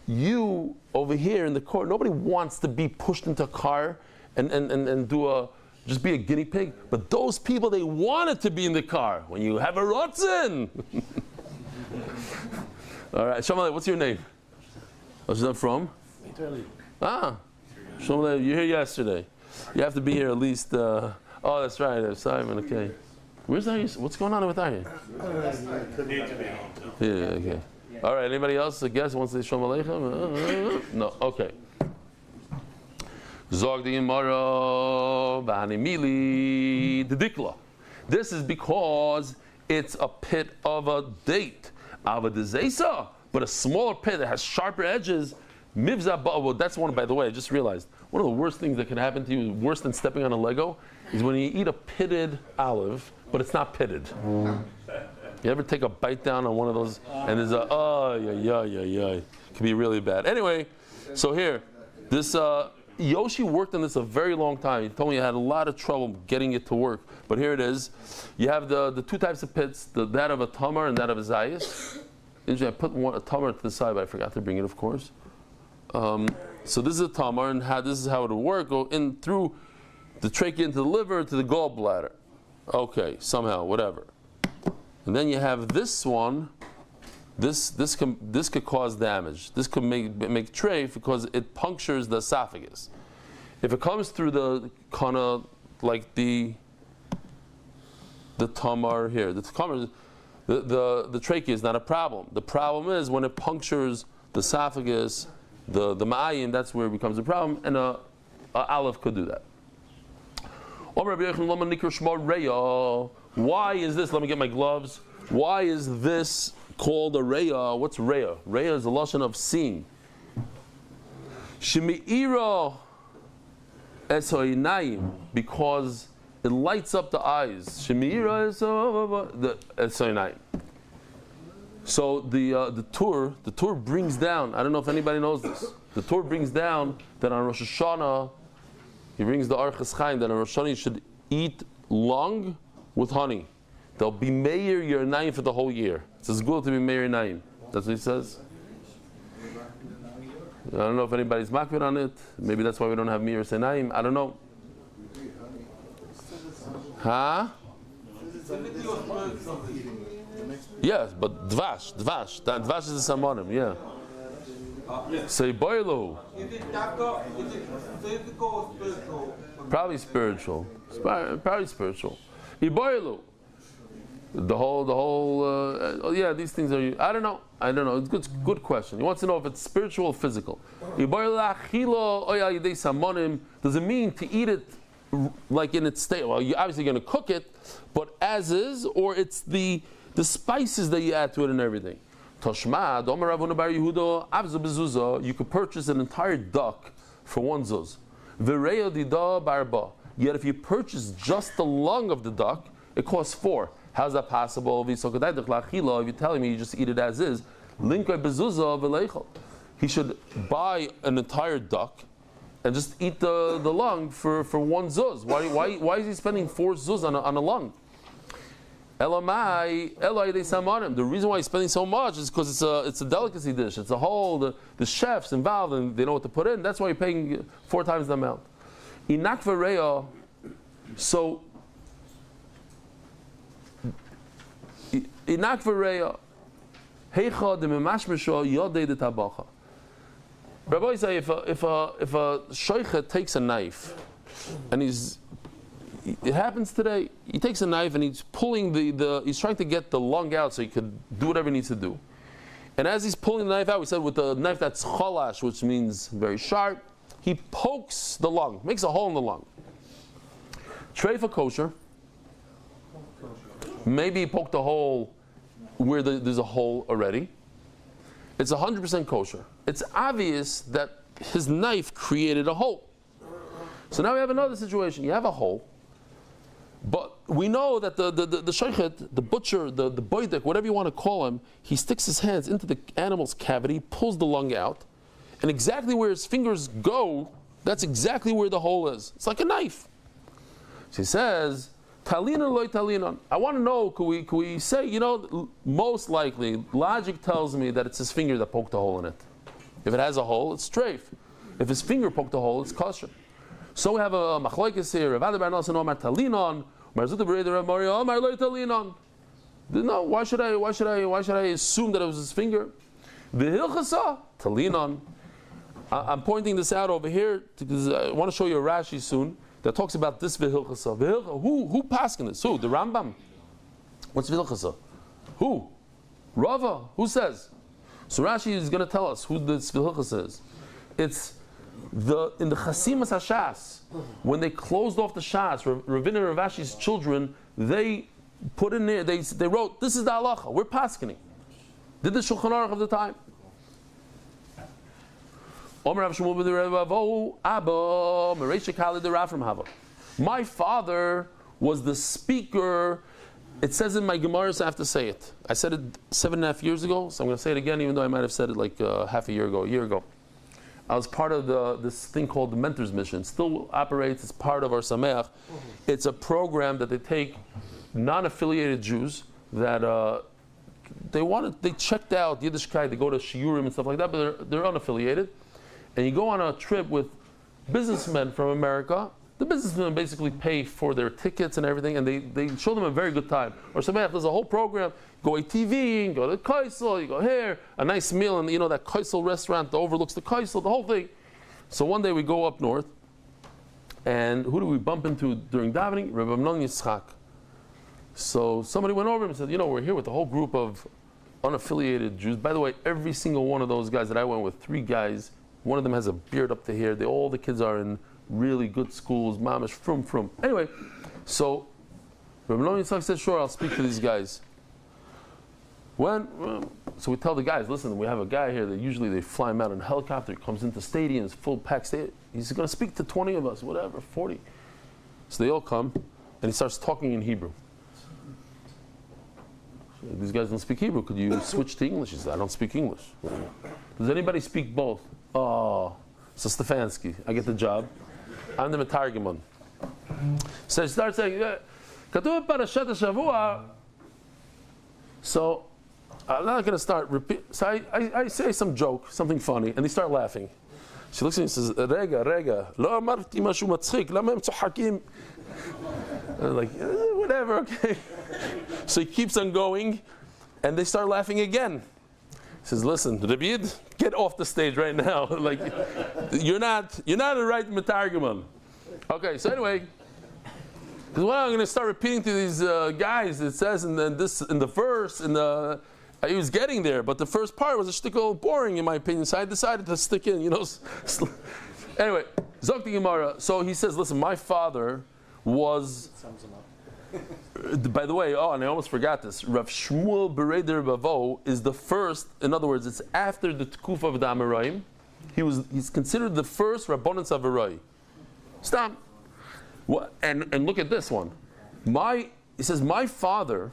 you over here in the court, nobody wants to be pushed into a car and just be a guinea pig. But those people, they wanted to be in the car. When you have a rotzen." All right, Shamalei, what's your name? Where's that from? Shamalei, you're here yesterday. You have to be here at least. Oh, that's right, Simon. Okay. Where's Arya? What's going on with Arya? Need to be home too. Yeah. Okay. All right. Anybody else? I guess wants to say Shalom Aleichem? No. Okay. Zog the Gemara, V'hanimili, the Dikla. This is because it's a pit of a date. Ava Dezesa, but a smaller pit that has sharper edges. Mivza, well, that's one, by the way, I just realized. One of the worst things that can happen to you, worse than stepping on a Lego, is when you eat a pitted olive, but it's not pitted. You ever take a bite down on one of those, and there's a, it can be really bad. Anyway, so here, this, Yoshi worked on this a very long time. He told me he had a lot of trouble getting it to work. But here it is. You have the two types of pits, that of a tamar and that of a zayis. I put a tamar to the side, but I forgot to bring it, of course. So this is a tamar, and this is how it will work. Go in through the trachea into the liver to the gallbladder. Okay, somehow, whatever. And then you have this one. This could cause damage. This could make treif because it punctures the esophagus. If it comes through the kind of like the tamar here, the trachea is not a problem. The problem is when it punctures the esophagus, the ma'ayin, that's where it becomes a problem, and a aleph could do that. Why is this? Let me get my gloves. Why is this called a reya? What's reya? Reya is a lashon of seeing. Shemi'ira esoinayim, because it lights up the eyes. Shemi'ira esoinayim. So the Tur brings down. I don't know if anybody knows this. The Tur brings down that on Rosh Hashanah, he brings the Archas Chaim that on Rosh Hashanah you should eat lung with honey. They'll be meir your nayim for the whole year. It's as good to be meir nayim. That's what he says. I don't know if anybody's makbid on it. Maybe that's why we don't have meir senayim. I don't know. Huh? Yes, but dvash. That dvash is a samonim. Yeah. Say boilu. Is it physical or spiritual? Probably spiritual. Probably spiritual. Iboilu. The whole. Yeah, these things are. I don't know. It's a good question. He wants to know if it's spiritual or physical. Does it mean to eat it like in its state? Well, you're obviously going to cook it, but as is, or it's the spices that you add to it and everything. Toshma, Domer Ravuna Bar Yehuda, Avzu Bezuzah, you could purchase an entire duck for one zuz. V'reya dida barba. Yet if you purchase just the lung of the duck, it costs 4. How's that possible? If you're telling me you just eat it as is, he should buy an entire duck and just eat the lung for one zuz. Why is he spending 4 zuz on a lung? The reason why he's spending so much is because it's a delicacy dish. It's a whole the chefs involved and they know what to put in. That's why you're paying 4 times the amount. So Rabbi say if a shoichet takes a knife and it happens today, he takes a knife and he's pulling he's trying to get the lung out so he could do whatever he needs to do. And as he's pulling the knife out, we said with the knife that's chalash, which means very sharp, he pokes the lung, makes a hole in the lung. Treifa kosher. Maybe he poked a hole where there's a hole already. It's 100% kosher. It's obvious that his knife created a hole. So now we have another situation. You have a hole, but we know that the shochet, the butcher, the boydek, whatever you want to call him, he sticks his hands into the animal's cavity, pulls the lung out, and exactly where his fingers go, that's exactly where the hole is. It's like a knife. She says, Talinan loy talinan. I want to know, could we say, most likely, logic tells me that it's his finger that poked a hole in it. If it has a hole, it's treif. If his finger poked a hole, it's kosher. So we have a machlokes here. Rav Adabar Nosson Omar talinan, Marzuta Bereder Rav Mario Omar loy talinan. No, why should I assume that it was his finger? V'hilchasa talinan. I'm pointing this out over here because I want to show you a Rashi soon that talks about this v'hilchasa. Who paskin this? Who? The Rambam? What's v'hilchasa? Who? Rava? Who says? So Rashi is going to tell us who this v'hilchasa is. It's In the Chasimas Hashas, when they closed off the Shas, Ravina and Ravashi's children, they put in there, they wrote, this is the halacha, we're paskening. Did the Shulchan Aruch of the time. My father was the speaker. It says in my Gemara, so I have to say it. I said it 7.5 years ago, so I'm going to say it again, even though I might have said it like a year ago. I was part of this thing called the Mentor's Mission. Still operates as part of our Sameach. It's a program that they take non-affiliated Jews that they checked out Yiddishkeit, they go to Shiurim and stuff like that, but they're unaffiliated. And you go on a trip with businessmen from America. The businessmen basically pay for their tickets and everything, and they show them a very good time. Or Sameach, there's a whole program. Go ATV, go to Kaisel, you go here, a nice meal, and that Kaisel restaurant that overlooks the Kaisel, the whole thing. So one day we go up north, and who do we bump into during davening? Rebbe Amnon Yitzchak. So somebody went over and said, we're here with a whole group of unaffiliated Jews. By the way, every single one of those guys that I went with, 3 guys, one of them has a beard up to here. All the kids are in really good schools, mamish, frum. Anyway, so Rebbe Amnon Yitzchak said, sure, I'll speak to these guys. So we tell the guys, listen, we have a guy here that usually they fly him out in a helicopter, he comes into stadiums, full packed stadium. He's going to speak to 20 of us, whatever, 40. So they all come, and he starts talking in Hebrew. So these guys don't speak Hebrew. Could you switch to English? He said, I don't speak English. Does anybody speak both? Oh, so Stefansky, I get the job. I'm the Metargimon. So he starts saying, Katuv Parashat HaShavua. So I'm not going to start repeat. So I say some joke, something funny, and they start laughing. She looks at me and says, Rega, lo amarti mashu matzchik, lama em tzohakim. I'm like, whatever, okay. So he keeps on going, and they start laughing again. He says, listen, Rabid, get off the stage right now. Like, you're not a right Metargimon. Okay, so anyway, because what I'm going to start repeating to these guys, it says in the verse, he was getting there, but the first part was a shtickle boring in my opinion, so I decided to stick in, Anyway, Zok the Gemara. So he says, listen, my father was, by the way, and I almost forgot this, Rav Shmuel Bereder Bavo is the first, in other words, it's after the Tkuf of the Amoraim. He's considered the first Rabbanans of Arai. Stop. And look at this one. He says, my father,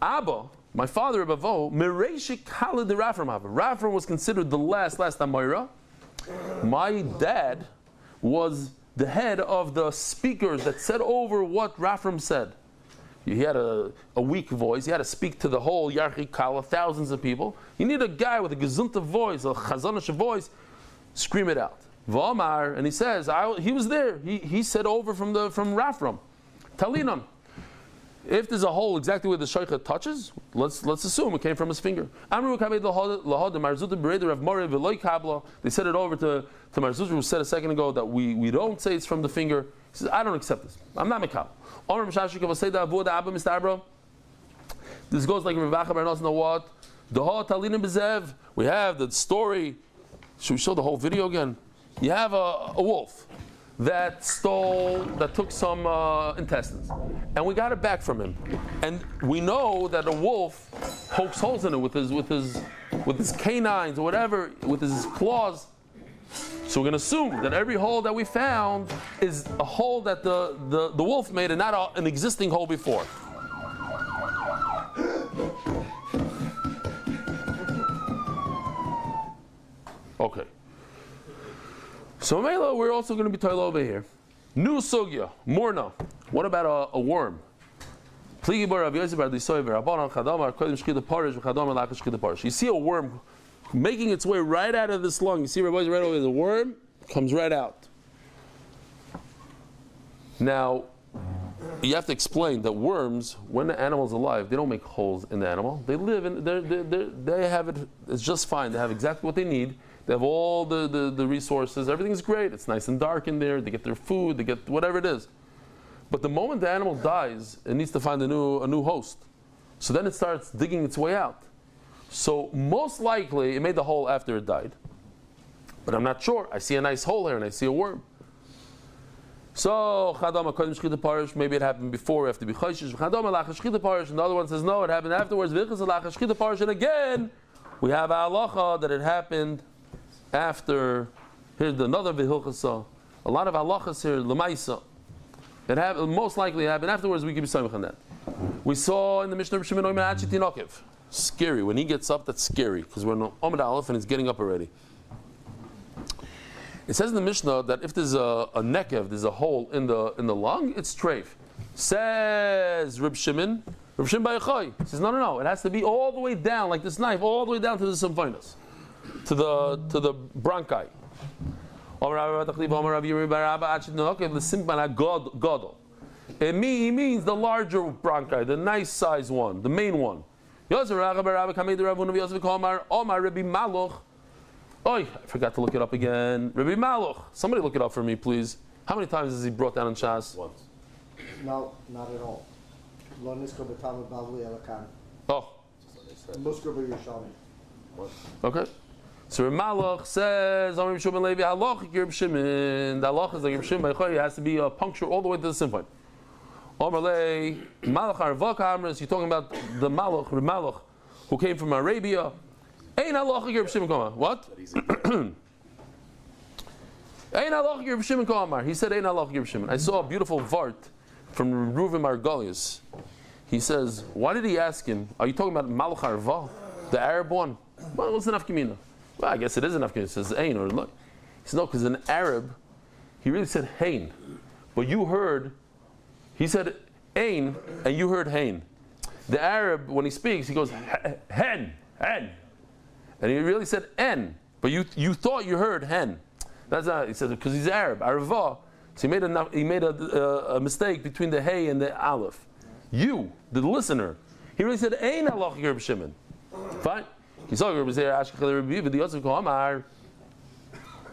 Abba, my father Bavo, Mereshik Khalid Rafram. Rafram was considered the last Amoira. My dad was the head of the speakers that said over what Rafram said. He had a weak voice. He had to speak to the whole Yarchi Kala, thousands of people. You need a guy with a gezunta voice, a chazanish voice, scream it out. V'amar, and he says, he was there. He said over from Rafram. Talinam. If there's a hole exactly where the shaycha touches, let's assume it came from his finger. They said it over to Marzutra, who said a second ago that we don't say it's from the finger. He says, I don't accept this. I'm not Mekal. This goes like Ravacha Bar Nosson, what? We have the story. Should we show the whole video again? You have a wolf that took some intestines, and we got it back from him. And we know that a wolf pokes holes in it with his canines or whatever, with his claws. So we're going to assume that every hole that we found is a hole that the wolf made and not an existing hole before. Okay. So Mela, we're also going to be told over here. New sugya, morna. What about a worm? You see a worm making its way right out of this lung. You see Rabbi right over the worm comes right out. Now, you have to explain that worms, when the animal's alive, they don't make holes in the animal. They live in, they have it, it's just fine. They have exactly what they need. They have all the resources. Everything's great. It's nice and dark in there. They get their food. They get whatever it is. But the moment the animal dies, it needs to find a new host. So then it starts digging its way out. So most likely, it made the hole after it died. but I'm not sure. I see a nice hole here and I see a worm. So Chadam Akodim Shchita Parish, maybe it happened before, after B'Chayshish. Chadam Alach Shchita Parish, and the other one says no, it happened afterwards. V'Ichas Alach Shchita Parish, and again we have a halacha that it happened after. Here's another V'Hilchasa. A lot of halachas here, L'maisa. It happened, most likely happened afterwards. We can be samich on that. We saw in the Mishnah of Shimon Oimen Achi Tinokev. Scary. When he gets up, that's scary because we're in Omid Aleph and he's getting up already. It says in the Mishnah that if there's a nekev, there's a hole in the lung, it's treif. Says Reb Shimon Bar Yochai says no, it has to be all the way down, like this knife, all the way down to the symphymus, to the bronchi. It means the larger bronchi, the nice size one, the main one. Oh, I forgot to look it up again. Rabbi Maluch. Somebody look it up for me, please. How many times has he brought down in Shas? Once. No, not at all. Lo niskor b'talmud bavli elakan. Oh. Muskor b'yerushalmi. Okay. So Rabbi Maluch says, Amar Shimon Levi, halachic Reb Shimon. The halach is like Reb Shimon. It has to be a puncture all the way to the symphyte. Amar Lei, Malach Arvak Amras. You're talking about the Maluch, Reb Maluch, who came from Arabia. Ein halachic Reb Shimon Kamar. What? Ein halachic Reb Shimon Kamar. He said Ein halachic Reb Shimon. I saw a beautiful vart from Reuven Margolius. He says, why did he ask him? Are you talking about Malach Arva, the Arab one? Well, what's an afkamina? Well, I guess it is an afkamina. It says Ein or look. He said no, because in Arab, he really said Hein, but you heard. He said Ein, and you heard Hein. The Arab, when he speaks, he goes Hen. And he really said en, but you thought you heard hen. That's not. He said because he's Arab, Arava. So he made a mistake between the hey and the aleph. You, the listener, he really said ein halach Reb Shimon. Fine. He saw Reb Zeir Ashkechel Reb Bibi the Yosef Amar.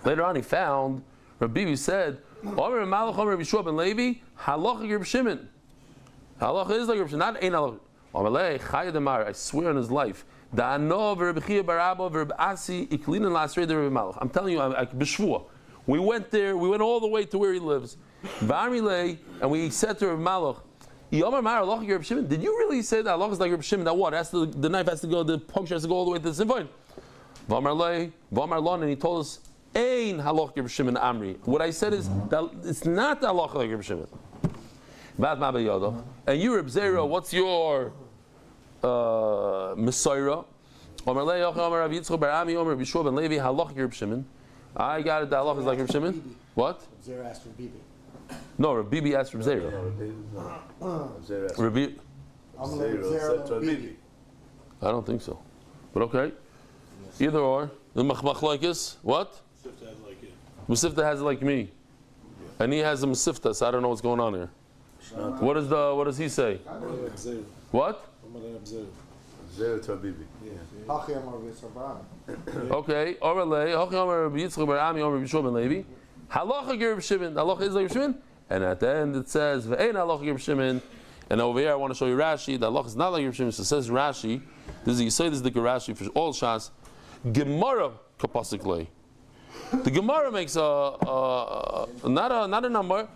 Later on, he found Reb Bibi said, "Omer Malach Omer Yeshua ben Levi halach Reb Shimon. Halach is like Reb Shimon, not ein halach. Omer Lei Chayed Amar. I swear on his life." I'm telling you, we went there, we went all the way to where he lives. And we said to Reb Malach, did you really say that Allah is like Reb Shimon? That what? The knife has to go, the puncture has to go all the way to the symphyte. And he told us, Ein halach Reb Shimon Amri. What I said is that it's not halach like Reb Shimon. And you, Reb Zera, what's your Messiah? I got it. The halach is like Reb Shimon. What? Zera asked for Bibi. No, Reb Bibi asked Reb Zera. Reb Bibi. I don't think so, but okay. Either or. The machlokes. What? Mesifta has it like me, and he has a Mesifta, so I don't know what's going on here. What does he say? What? Okay. Halacha Reb Shimon. Halacha is like Reb Shimon. And at the end it says Ve'ein halacha Reb Shimon. And over here I want to show you Rashi. The halacha is not like Reb Shimon. So it says Rashi. This is the Rashi for all Shas. Gemara kapasikle. The Gemara makes not a number.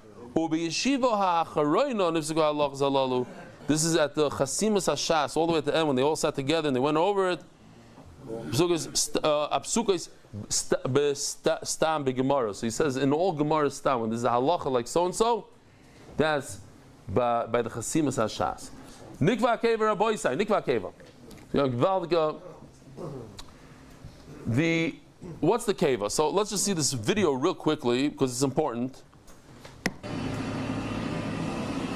This is at the Chasimus Hashas, all the way at the end when they all sat together and they went over it. Apsukos stam beGemara. So he says in all Gemara stam when there's a halacha like so and so, that's by the Chasimus Hashas. Nikva Keva Raboisai. Nikva Keva. What's the Keva? So let's just see this video real quickly because it's important.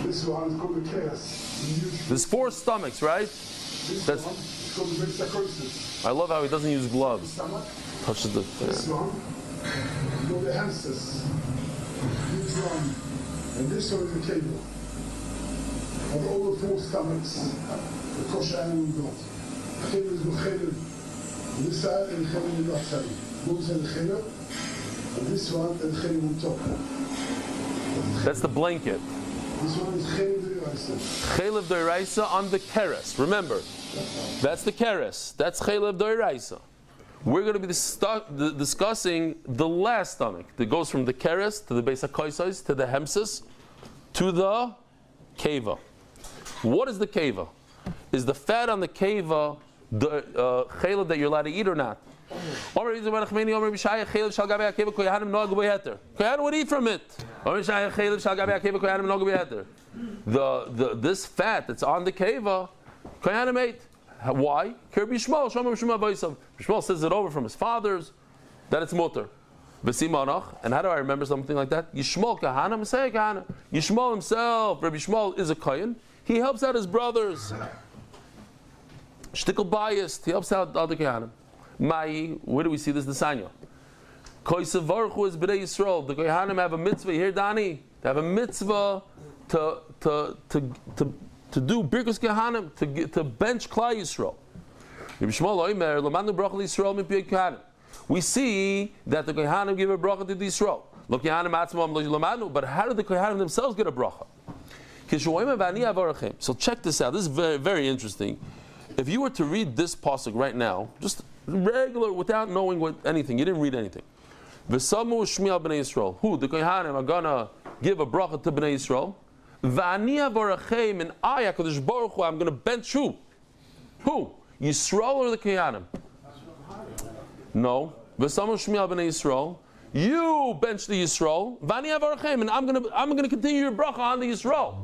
This one is called the chaos. There's 4 stomachs, right? This one is called the vexacosis. I love how he doesn't use gloves. Touches the. This one, you know the hamsters. This one, and this one is the cable. Of all the 4 stomachs, the kosher animal God. Chelel is chelel on this side and chelel on that side. Both are the chelel, and this one and chelel on top. That's the blanket. This one is Chelev D'Oraisa. Chelev D'Oraisa on the keres. Remember, that's the keres. That's Chelev D'Oraisa. we're going to be discussing the last stomach that goes from the keres to the Beis HaKoisais to the hemsis to the keva. What is the keva? Is the fat on the keva the chela that you're allowed to eat or not? Kohanim would eat from it. This fat that's on the keva, Kohanim ate. Why? Bishmal says it over from his fathers that it's mutter. And how do I remember something like that? Yishmol kahana, Messiah kahana. Yishmol himself, Rabbi Yishmol is a kohen. He helps out his brothers. Shtickle biased. He helps out the other kohanim. Mai, where do we see this? The Sanya. Koisavarchu is b'nei Yisrael. The kohanim have a mitzvah here, Dani. They have a mitzvah to do birkus kohanim, to bench Klal Yisrael. Rabbi Shmuel Omer lamanu bracha Yisrael mipiyei kohanim. We see that the kohanim give a bracha to the Yisrael. Lo kohanim atzmam lo lamanu. But how did the kohanim themselves get a bracha? So check this out. This is very, very interesting. If you were to read this pasuk right now, just regular, without knowing anything, you didn't read anything. V'samu shmiel b'nei Yisrael. Who? The kohanim are gonna give a bracha to b'nei Yisrael. V'ani avarachem, and I, HaKadosh Baruch Hu, I'm gonna bench who? Who? Yisrael or the kohanim? No. V'samu shmiel b'nei Yisrael. You bench the Yisrael. V'ani avarachem, and I'm gonna continue your bracha on the Yisrael.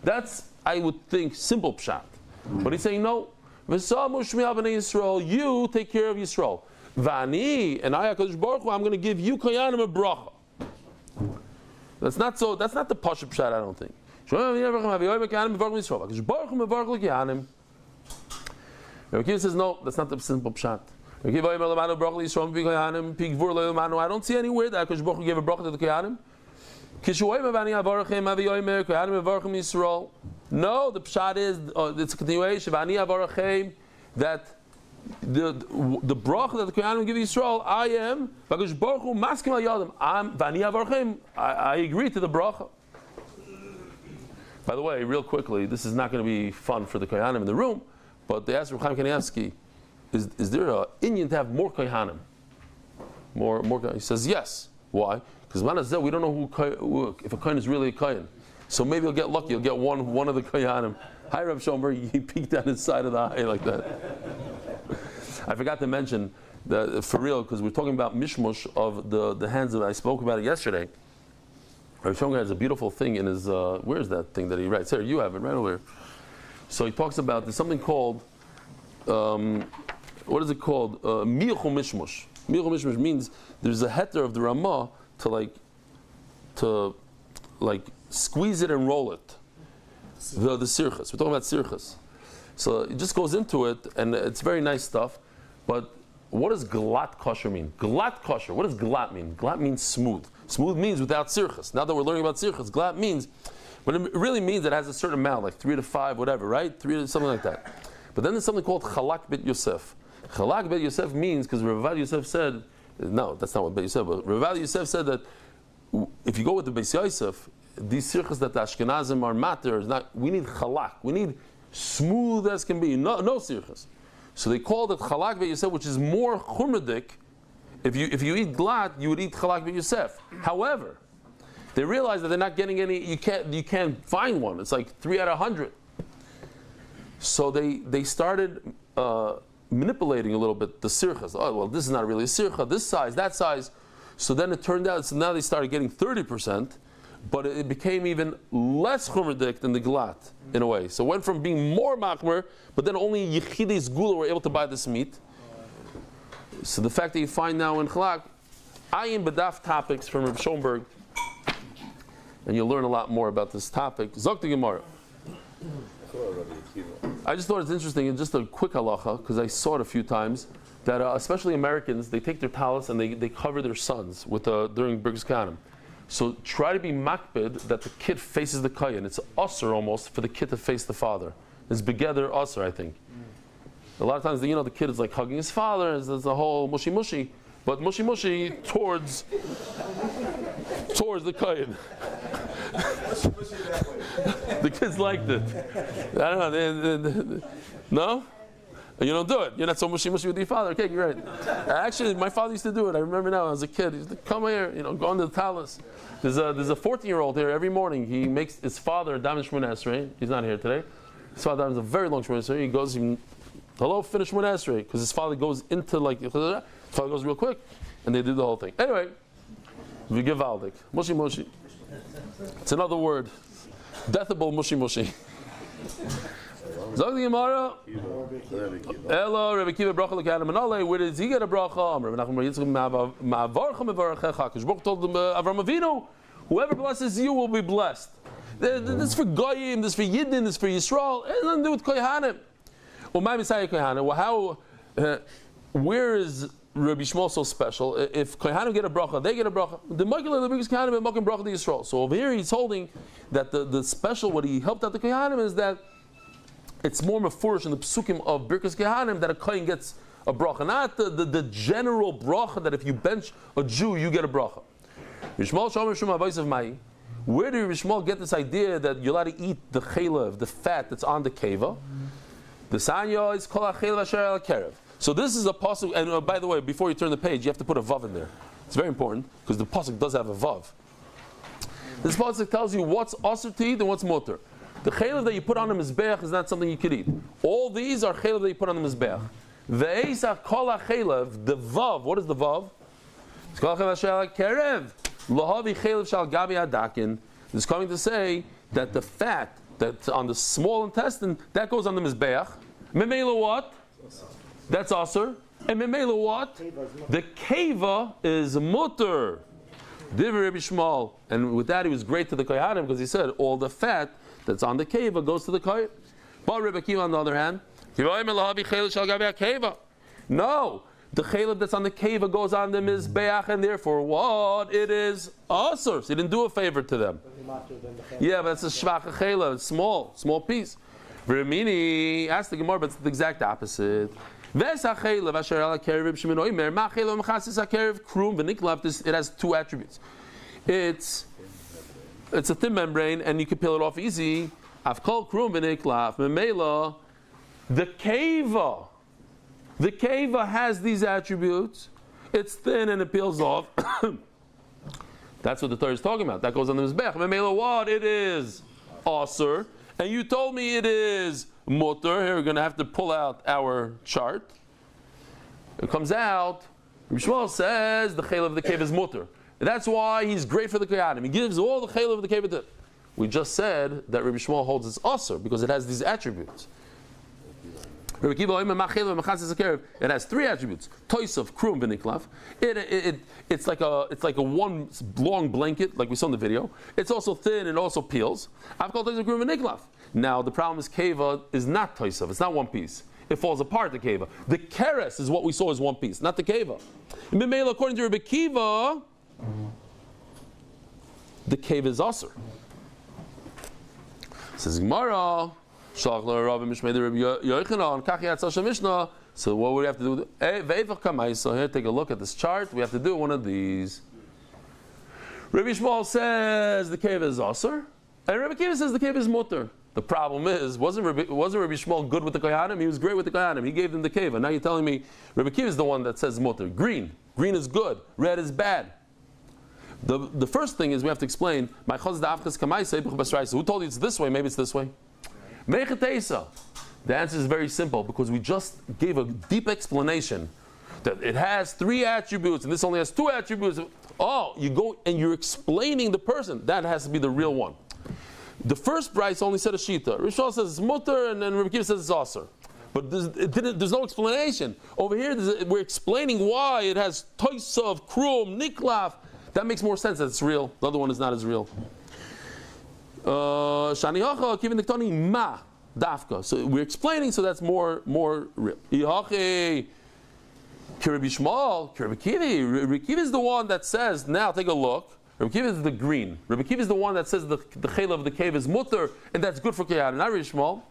That's, I would think, simple pshat. But he's saying no. V'samu shmiel b'nei Yisrael. You take care of Yisrael. V'ani, and I, HaKadosh Baruch Hu, I'm going to give you kohanim a bracha. That's not so. That's not the pashup pshat. I don't think. Rabbi Akiva says no. That's not the simple pshat. I don't see anywhere that HaKadosh Baruch Hu gave a bracha to the kohanim. No, the pshat is it's a continuation. That the bracha that the kohanim give Yisrael, I am HaKadosh Baruch Hu maskim al yadim. I agree to the bracha. By the way, real quickly, this is not going to be fun for the kohanim in the room, but they asked Reb Chaim Kanievsky, is there a inyan to have more kohanim? More kohanim? He says yes. Why? Because we don't know who if a kohen is really a kohen. So maybe you'll get lucky. You'll get one of the kohanim. Hi, Reb Schoenberg. He peeked down his side of the eye like that. I forgot to mention that for real, because we're talking about mishmush of the hands of. I spoke about it yesterday. Reb Schoenberg has a beautiful thing in his. Where's that thing that he writes? Here, you have it right over here. So he talks about there's something called. What is it called? Milchu mishmush. Milchu mishmush means there's a heter of the Ramah to squeeze it and roll it. The sirchas. We're talking about sirchas. So it just goes into it, and it's very nice stuff. But what does glat kosher mean? Glat kosher. What does glat mean? Glat means smooth. Smooth means without sirchas. Now that we're learning about sirchas, glat means, but it really means it has a certain amount, like 3 to 5, whatever, right? 3 to something like that. But then there's something called chalak bit Yosef. Chalak bit Yosef means, because Rav Yosef said, no, that's not what bit Yosef, but Rav Yosef said that if you go with the Beis Yosef, these sirchas that the Ashkenazim are matter is not. We need chalak. We need smooth as can be. No sirchas. So they called it chalak beit Yosef, which is more chumradik. If you eat glat, you would eat chalak beit Yosef. However, they realized that they're not getting any. You can't find one. It's like 3 out of 100. So they started manipulating a little bit the sirchas. Oh well, this is not really a sircha. This size, that size. So then it turned out. So now they started getting 30%. But it became even less chumradik than the glat in a way. So it went from being more machmer, but then only yichidei gula were able to buy this meat. So the fact that you find now in chalak, ayin b'daf topics from Reb Schoenberg, and you'll learn a lot more about this topic. Zok the Gemara. I just thought it's interesting, and just a quick halacha, because I saw it a few times, that especially Americans, they take their talis and they cover their sons with during Birkus Kohanim. So try to be makbid that the kid faces the kohen. It's usher almost for the kid to face the father. It's begeder usher, I think. A lot of times, the kid is like hugging his father. There's a whole mushy mushy, but mushy mushy towards the kohen. The kids liked it. I don't know. No. And you don't do it. You're not so mushy with your father. Okay, great. Actually, my father used to do it. I remember now as a kid. He used to come here, go into the talis. There's a 14-year-old here every morning. He makes his father daven Shmoneh Esrei. He's not here today. His father davens a very long Shmoneh Esrei. He goes, hello, finish Shmoneh Esrei, because his father goes into his father goes real quick, and they do the whole thing. Anyway, we give Valdik. Mushi. It's another word. Deathable mushi. Zog the Gemara. Elo Rebbe Kiva bracha l'kayanim anale. Where does he get a bracha? Rebbe Nachman bar Yitzchak ma'avarcha mevarechecha. Kishbok told Avram Avinu, whoever blesses you will be blessed. This is for Goyim, this is for Yidden, this is for Yisrael. It has nothing to do with Kohanim. Well, my Messiah Kohanim. Well, where is Rabbi Shmuel so special? If Kohanim get a bracha, they get a bracha. The Michael the biggest Kohanim and Mokim bracha to Yisrael. So over here he's holding that the special, what he helped out the Kohanim is that it's more mafurish in the psukim of Birkas Kohanim that a Kohen gets a bracha, not the general bracha that if you bench a Jew you get a bracha. Where did Rishmal get this idea that you're allowed to eat the chaylev, the fat that's on the keva? The sanya is kol ha'chaylev asher al kerev. So this is a pasuk, and by the way, before you turn the page, you have to put a vav in there. It's very important because the pasuk does have a vav. This pasuk tells you what's asur to eat and what's mutter. The chaylev that you put on the mizbeach is not something you could eat. All these are chaylev that you put on the mizbeach. Ve'esach kol ha'chaylev, the vav. What is the vav? It's kol ha'chaylev asher al kerev. Lahavi chaylev shal gabi adakin. This is coming to say that the fat that's on the small intestine that goes on the mizbeach. Memela what? That's asur. And memela what? The keva is mutter. Divrei Rabbi Shmuel. And with that he was great to the kohanim because he said all the fat that's on the keva goes to the kohen. But Rabbi Akiva on the other hand, no. The chaylev that's on the keva goes on the mizbeach, and therefore what? It is asur. So he didn't do a favor to them. Yeah, but it's a shvacha chaylev, small piece. Vermini asked the Gemara, but it's the exact opposite. It has two attributes. It's a thin membrane, and you can peel it off easy. The keva has these attributes. It's thin and it peels off. That's what the Torah is talking about. That goes on the mizbech. Memela what? It is asur. And you told me it is mutter. Here we're going to have to pull out our chart. It comes out. Rabbi Shmuel says the chaylev of the keva is mutter. That's why he's great for the kohanim. He gives all the chaylev of the keva to. We just said that Rabbi Shmuel holds it's asur because it has these attributes. It has three attributes: toisav, krum, v'niklav. It's like a one long blanket, like we saw in the video. It's also thin and also peels. I've called toisav, krum, v'niklav. Now the problem is keva is not toisav. It's not one piece. It falls apart. The keva. The keres is what we saw as one piece, not the keva. According to Rabbi Kiva, the keva is asur. Says Gemara. So what would we have to do? So here, take a look at this chart. We have to do one of these. Rabbi Shmuel says the cave is asur, and Rabbi Kiva says the cave is mutter. The problem is, wasn't Rabbi Shmuel good with the kohanim? He was great with the kohanim. He gave them the cave. And now you're telling me Rabbi Kiva is the one that says mutter. Green is good. Red is bad. The first thing is we have to explain. Who told you it's this way? Maybe it's this way. The answer is very simple because we just gave a deep explanation that it has three attributes and this only has two attributes. Oh, you go and you're explaining the person. That has to be the real one. The first Bryce only said a shita. Rishon says it's mutter and then Rabbi Kiva says it's asur. But there's no explanation. Over here we're explaining why it has toisav, krum, niklaf. That makes more sense that it's real. The other one is not as real. Shani hacha kivin diktani ma dafka. So we're explaining, so that's more real. Ihachi Rabbi Shmuel, Rabbi Kiva. Rabbi Kiva is the one that says. Now take a look. Rabbi Kiva is the green. Rabbi Kiva is the one that says the chaylev of the cave is mutter, and that's good for kohanim. Not Rabbi Shmuel.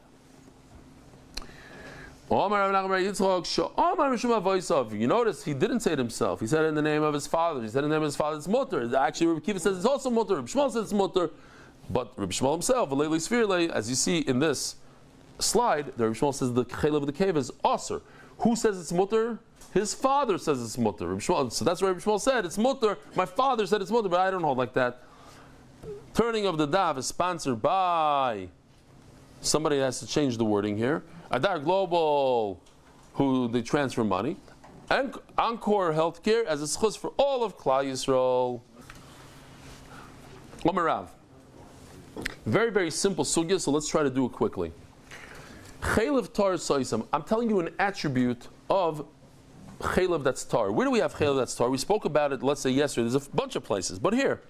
You notice he didn't say it himself. He said it in the name of his father. He said in the name of his father it's mutter. Actually, Rabbi Kiva says it's also mutter. Rabbi Shmuel says it's mutter. But Rabbi Shmuel himself, as you see in this slide, the Rabbi Shmuel says the chaylev of the cave is aser. Who says it's mutter? His father says it's mutter. So that's why Rabbi Shmuel said it's mutter. My father said it's mutter, but I don't hold like that. Turning of the daf is sponsored by, somebody has to change the wording here, Adar Global, who they transfer money, and Encore Healthcare as a schus for all of Klal Yisrael. Omerav. Very, very simple sugya, so let's try to do it quickly. Chaylev tar soisam. I'm telling you an attribute of chaylev that's tar. Where do we have chaylev that's tar? We spoke about it, let's say yesterday. There's a bunch of places, but here,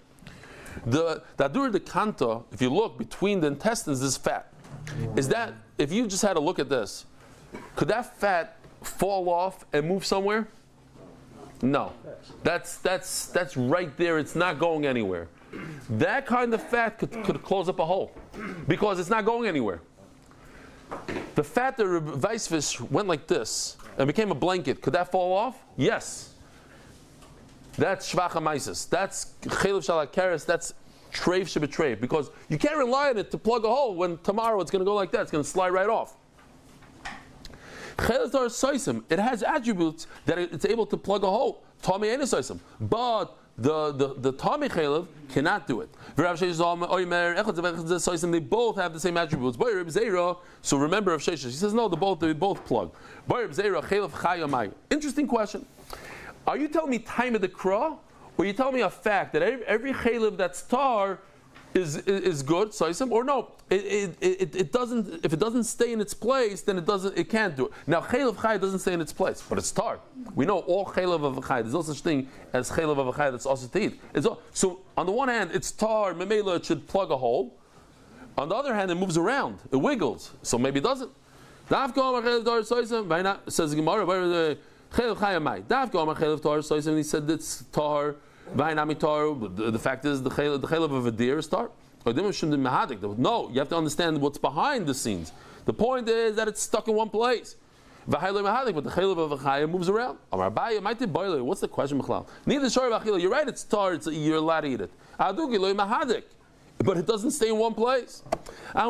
the adur de kanta, if you look between the intestines, is fat. Is that, if you just had a look at this, could that fat fall off and move somewhere? No. That's right there. It's not going anywhere. That kind of fat could close up a hole because it's not going anywhere. The fat that Weissfish went like this and became a blanket, could that fall off? Yes. That's shvachamaisis. That's chaylev shalakeres. That's treif shebetreif. Because you can't rely on it to plug a hole when tomorrow it's going to go like that. It's going to slide right off. Chaylev tar soisim. It has attributes that it's able to plug a hole. Tomei ain't soisim. But the Tomei chaylev cannot do it. They both have the same attributes. So remember Rav Sheshes. He says no, they both plug. Interesting question. Are you telling me time of the kra, or are you telling me a fact that every chaylev that's tar is good, soisim, or no? It doesn't. If it doesn't stay in its place, then it can't do it. Now chaylev chay doesn't stay in its place, but it's tar. We know all chaylev of a chay. There's no such thing as chaylev of a chay that's also to eat. So on the one hand, it's tar. Memela, it should plug a hole. On the other hand, it moves around. It wiggles. So maybe it doesn't. Says the Gemara. He said it's tar. The fact is the chaylev of a deer is tar. No, you have to understand what's behind the scenes. The point is that it's stuck in one place. But the chaylev of a chaya moves around. What's the question? Neither you're right, it's tar, you're allowed to eat it. But it doesn't stay in one place. There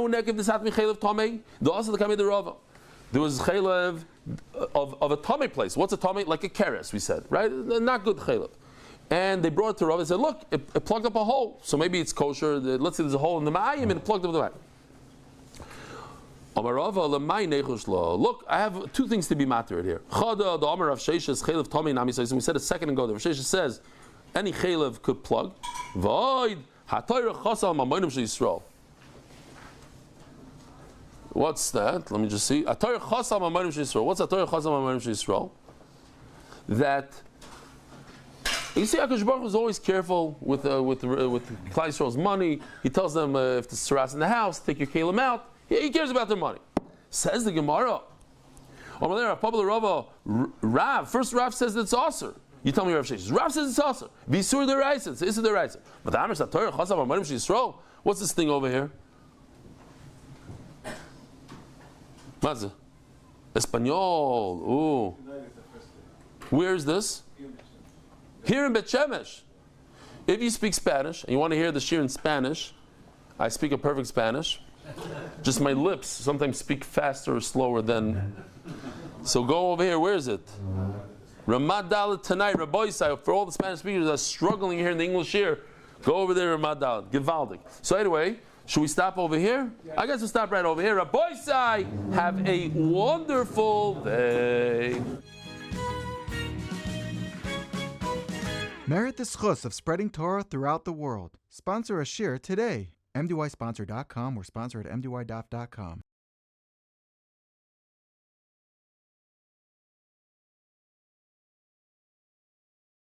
was chaylev of a tummy place. What's a tummy? Like a keres, we said, right? Not good chaylev. And they brought it to Rav and said, look, it plugged up a hole. So maybe it's kosher. Let's say there's a hole in the ma'ayim and it plugged up the ma'ayim. Look, I have two things to be matter here. Chada, the Amar of Sheshes, chaylev tummy nami says, we said a second ago, the Rav Sheshes says, any chaylev could plug. Void, hatayra chasal mamonim she'Yisrael. What's that? Let me just see. Atayra chasal mamonim she'Yisrael. What's atayra chasal mamonim she'Yisrael? That you see, HaKadosh Baruch Hu is always careful with Klal Yisrael's money. He tells them if the saras in the house, take your kelim out. He cares about their money. Says the Gemara. Rav. First Rav says it's aser. You tell me Rav Sheshes. Rav says it's aser. Visur deraisa. It's isur deraisa. But the Amar Satorah Chasav Amarim Yisrael. What's this thing over here? What's it? Espanol. Ooh. Where is this? Here in Bet Shemesh. If you speak Spanish and you want to hear the shir in Spanish, I speak a perfect Spanish. Just my lips sometimes speak faster or slower than. So go over here. Where is it? Ramad Dalet tonight, Rabbi Yisai. For all the Spanish speakers that are struggling here in the English shir, go over there, Ramad Dalet. Givaldik. So anyway, should we stop over here? I guess we'll stop right over here. Rabbi Yisai, have a wonderful day. Merit the schus of spreading Torah throughout the world. Sponsor a shir today. MDYsponsor.com or sponsor at MDYDaf.com.